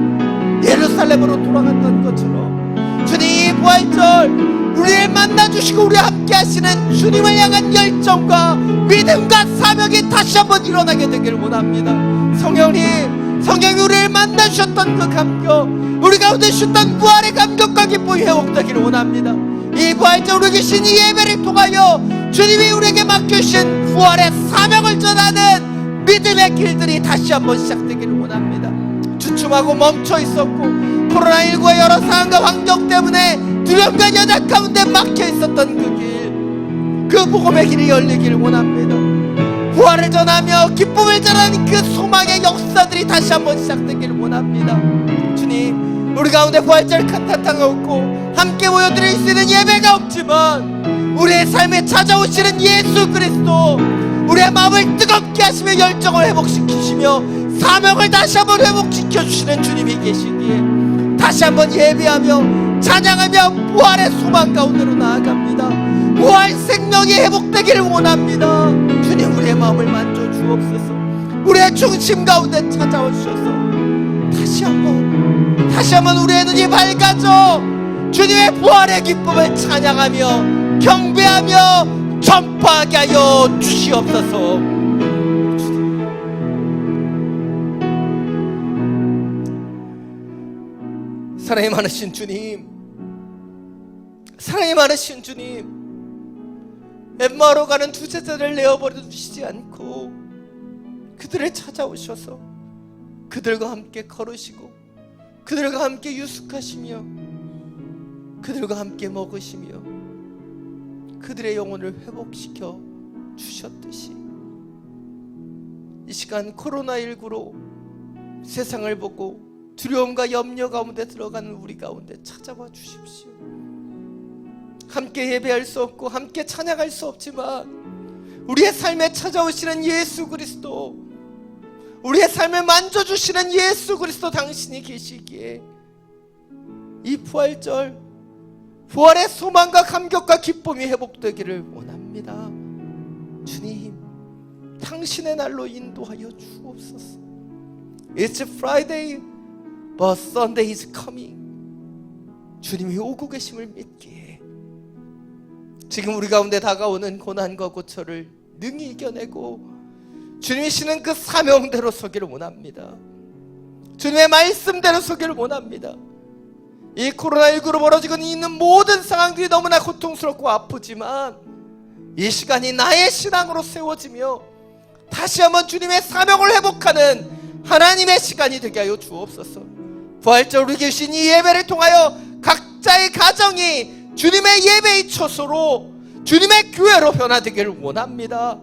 예루살렘으로 돌아갔던 것처럼 주님 이 부활절 우리를 만나주시고 우리와 함께 하시는 주님을 향한 열정과 믿음과 사명이 다시 한번 일어나게 되기를 원합니다. 성령님, 성령이 우리를 만나주셨던 그 감격, 우리 가운데 주셨던 부활의 감격과 기쁨이 회복되기를 원합니다. 이 부활절 우리 계신 이 예배를 통하여 주님이 우리에게 맡겨주신 부활의 사명을 전하는 믿음의 길들이 다시 한번 시작되기를 원합니다. 주춤하고 멈춰 있었고 코로나19의 여러 상황과 환경 때문에 두려움과 연약 가운데 막혀 있었던 그 길, 그 복음의 길이 열리기를 원합니다. 부활을 전하며 기쁨을 전하는 그 소망의 역사들이 다시 한번 시작되기를 원합니다. 주님, 우리 가운데 부활절 칸타타가 없고 함께 모여드릴 수 있는 예배가 없지만 우리의 삶에 찾아오시는 예수 그리스도, 우리의 마음을 뜨겁게 하시며 열정을 회복시키시며 사명을 다시 한번 회복시켜 주시는 주님이 계시기에 다시 한번 예배하며 찬양하며 부활의 소망 가운데로 나아갑니다. 부활 생명이 회복되기를 원합니다. 주님, 우리의 마음을 만져 주옵소서. 우리의 중심 가운데 찾아와 주셔서 다시 한번 우리의 눈이 밝아져 주님의 부활의 기쁨을 찬양하며 경배하며 전파하게 하여 주시옵소서. 사랑이 많으신 주님, 사랑이 많으신 주님, 엠마오로 가는 두 제자를 내어버려 두시지 않고 그들을 찾아오셔서 그들과 함께 걸으시고 그들과 함께 유숙하시며 그들과 함께 먹으시며 그들의 영혼을 회복시켜 주셨듯이 이 시간 코로나19로 세상을 보고 두려움과 염려 가운데 들어가는 우리 가운데 찾아와 주십시오. 함께 예배할 수 없고 함께 찬양할 수 없지만 우리의 삶에 찾아오시는 예수 그리스도, 우리의 삶을 만져주시는 예수 그리스도 당신이 계시기에 이 부활절, 부활의 소망과 감격과 기쁨이 회복되기를 원합니다. 주님, 당신의 날로 인도하여 주옵소서. It's Friday, but Sunday is coming. 주님이 오고 계심을 믿기에 지금 우리 가운데 다가오는 고난과 고초를 능히 이겨내고 주님이 시는 그 사명대로 서기를 원합니다. 주님의 말씀대로 서기를 원합니다. 이 코로나19로 벌어지고 있는 모든 상황들이 너무나 고통스럽고 아프지만 이 시간이 나의 신앙으로 세워지며 다시 한번 주님의 사명을 회복하는 하나님의 시간이 되게 하여 주옵소서. 부활절 우리 계신 이 예배를 통하여 각자의 가정이 주님의 예배의 처소로, 주님의 교회로 변화되기를 원합니다.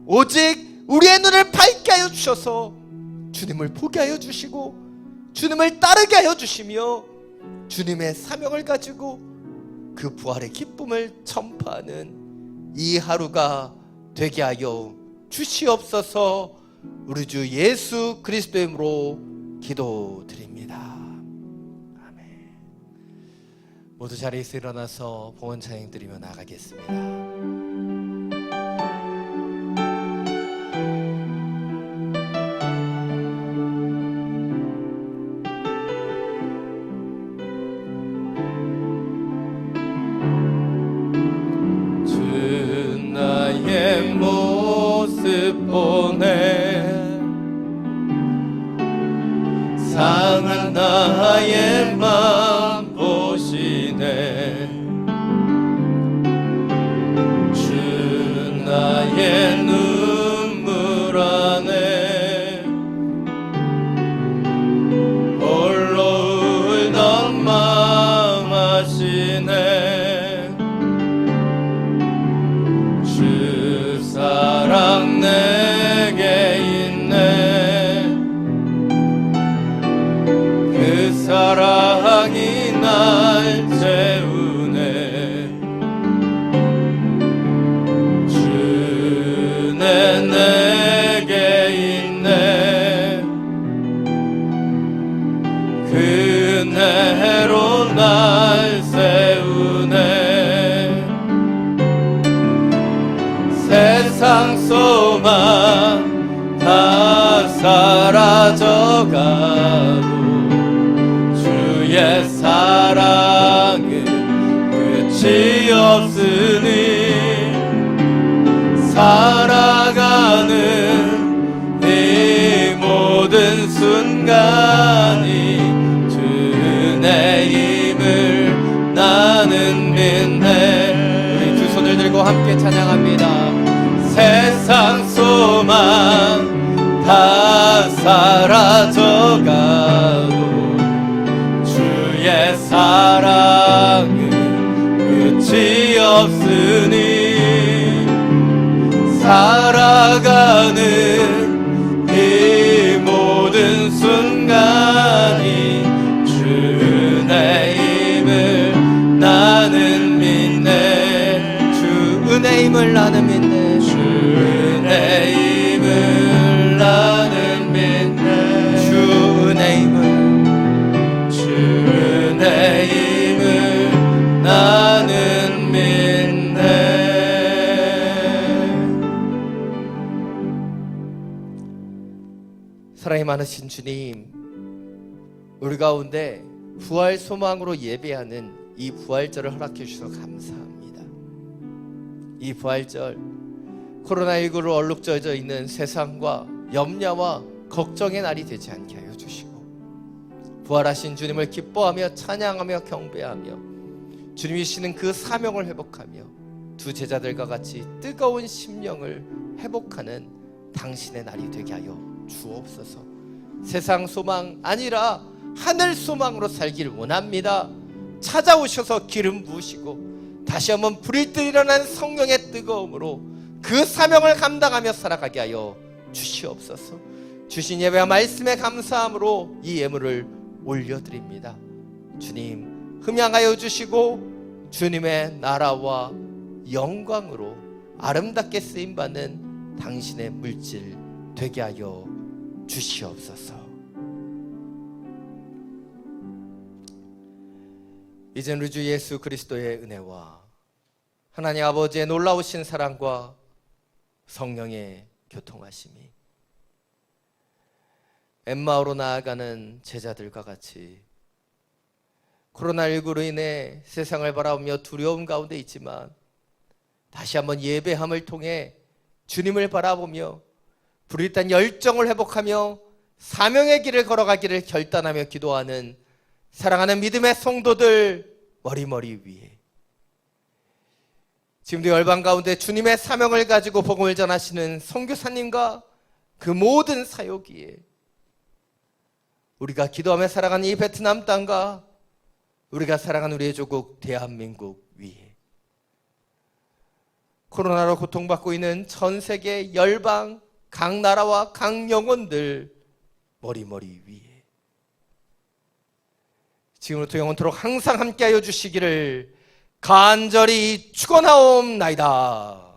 오직 우리의 눈을 밝게 하여 주셔서 주님을 보게 하여 주시고 주님을 따르게 하여 주시며 주님의 사명을 가지고 그 부활의 기쁨을 전파하는 이 하루가 되게 하여 주시옵소서. 우리 주 예수 그리스도의 이름으로 기도드립니다. 아멘. 모두 자리에서 일어나서 봉헌 찬양 드리며 나가겠습니다. 보내 상한 나의 맘 보시네. 주 나의 눈물 안에 홀로 울던 마음 아시네. 주 사랑 내게 있네. 그 사랑이 날 채우네. 주네 내게 있네. 그네로 날 세우네. 세상 소망 다 사라져가도 주의 사랑은 끝이 없으니 살아가는 이 모든 순간이 주의 힘을 나는 믿네. 우리 두 손을 들고 함께 찬양합니다. 세상 소망 다 사라져가도 주의 사랑은 끝이 없으니 살아가는 이 모든 순간이 주의 힘을 나는 믿네. 주 은혜 힘을 나는 믿네. 주의 힘을 나는 믿네. 주 은혜 힘을, 주의 힘을 나는 믿네. 사랑이 많으신 주님, 우리 가운데 부활 소망으로 예배하는 이 부활절을 허락해 주셔서 감사합니다. 이 부활절 코로나19로 얼룩져져 있는 세상과 염려와 걱정의 날이 되지 않게 하여 주시고 부활하신 주님을 기뻐하며 찬양하며 경배하며 주님이 주시는 그 사명을 회복하며 두 제자들과 같이 뜨거운 심령을 회복하는 당신의 날이 되게 하여 주옵소서. 세상 소망 아니라 하늘 소망으로 살기를 원합니다. 찾아오셔서 기름 부으시고 다시 한번 불일 듯 일어난 성령의 뜨거움으로 그 사명을 감당하며 살아가게 하여 주시옵소서. 주신 예배와 말씀에 감사함으로 이 예물을 올려드립니다. 주님 흠양하여 주시고 주님의 나라와 영광으로 아름답게 쓰임받는 당신의 물질 되게 하여 주시옵소서. 이젠 우리 주 예수 그리스도의 은혜와 하나님 아버지의 놀라우신 사랑과 성령의 교통하심이 엠마오로 나아가는 제자들과 같이 코로나19로 인해 세상을 바라보며 두려움 가운데 있지만 다시 한번 예배함을 통해 주님을 바라보며 불일단 열정을 회복하며 사명의 길을 걸어가기를 결단하며 기도하는 사랑하는 믿음의 성도들 머리 위에 지금도 열방 가운데 주님의 사명을 가지고 복음을 전하시는 선교사님과 그 모든 사역위에 우리가 기도하며 살아가는 이 베트남 땅과 우리가 살아가는 우리의 조국 대한민국 위에 코로나로 고통받고 있는 전 세계 열방 각 나라와 각 영혼들 머리 위에 지금부터 영원토록 항상 함께하여 주시기를 간절히 축원하옵나이다.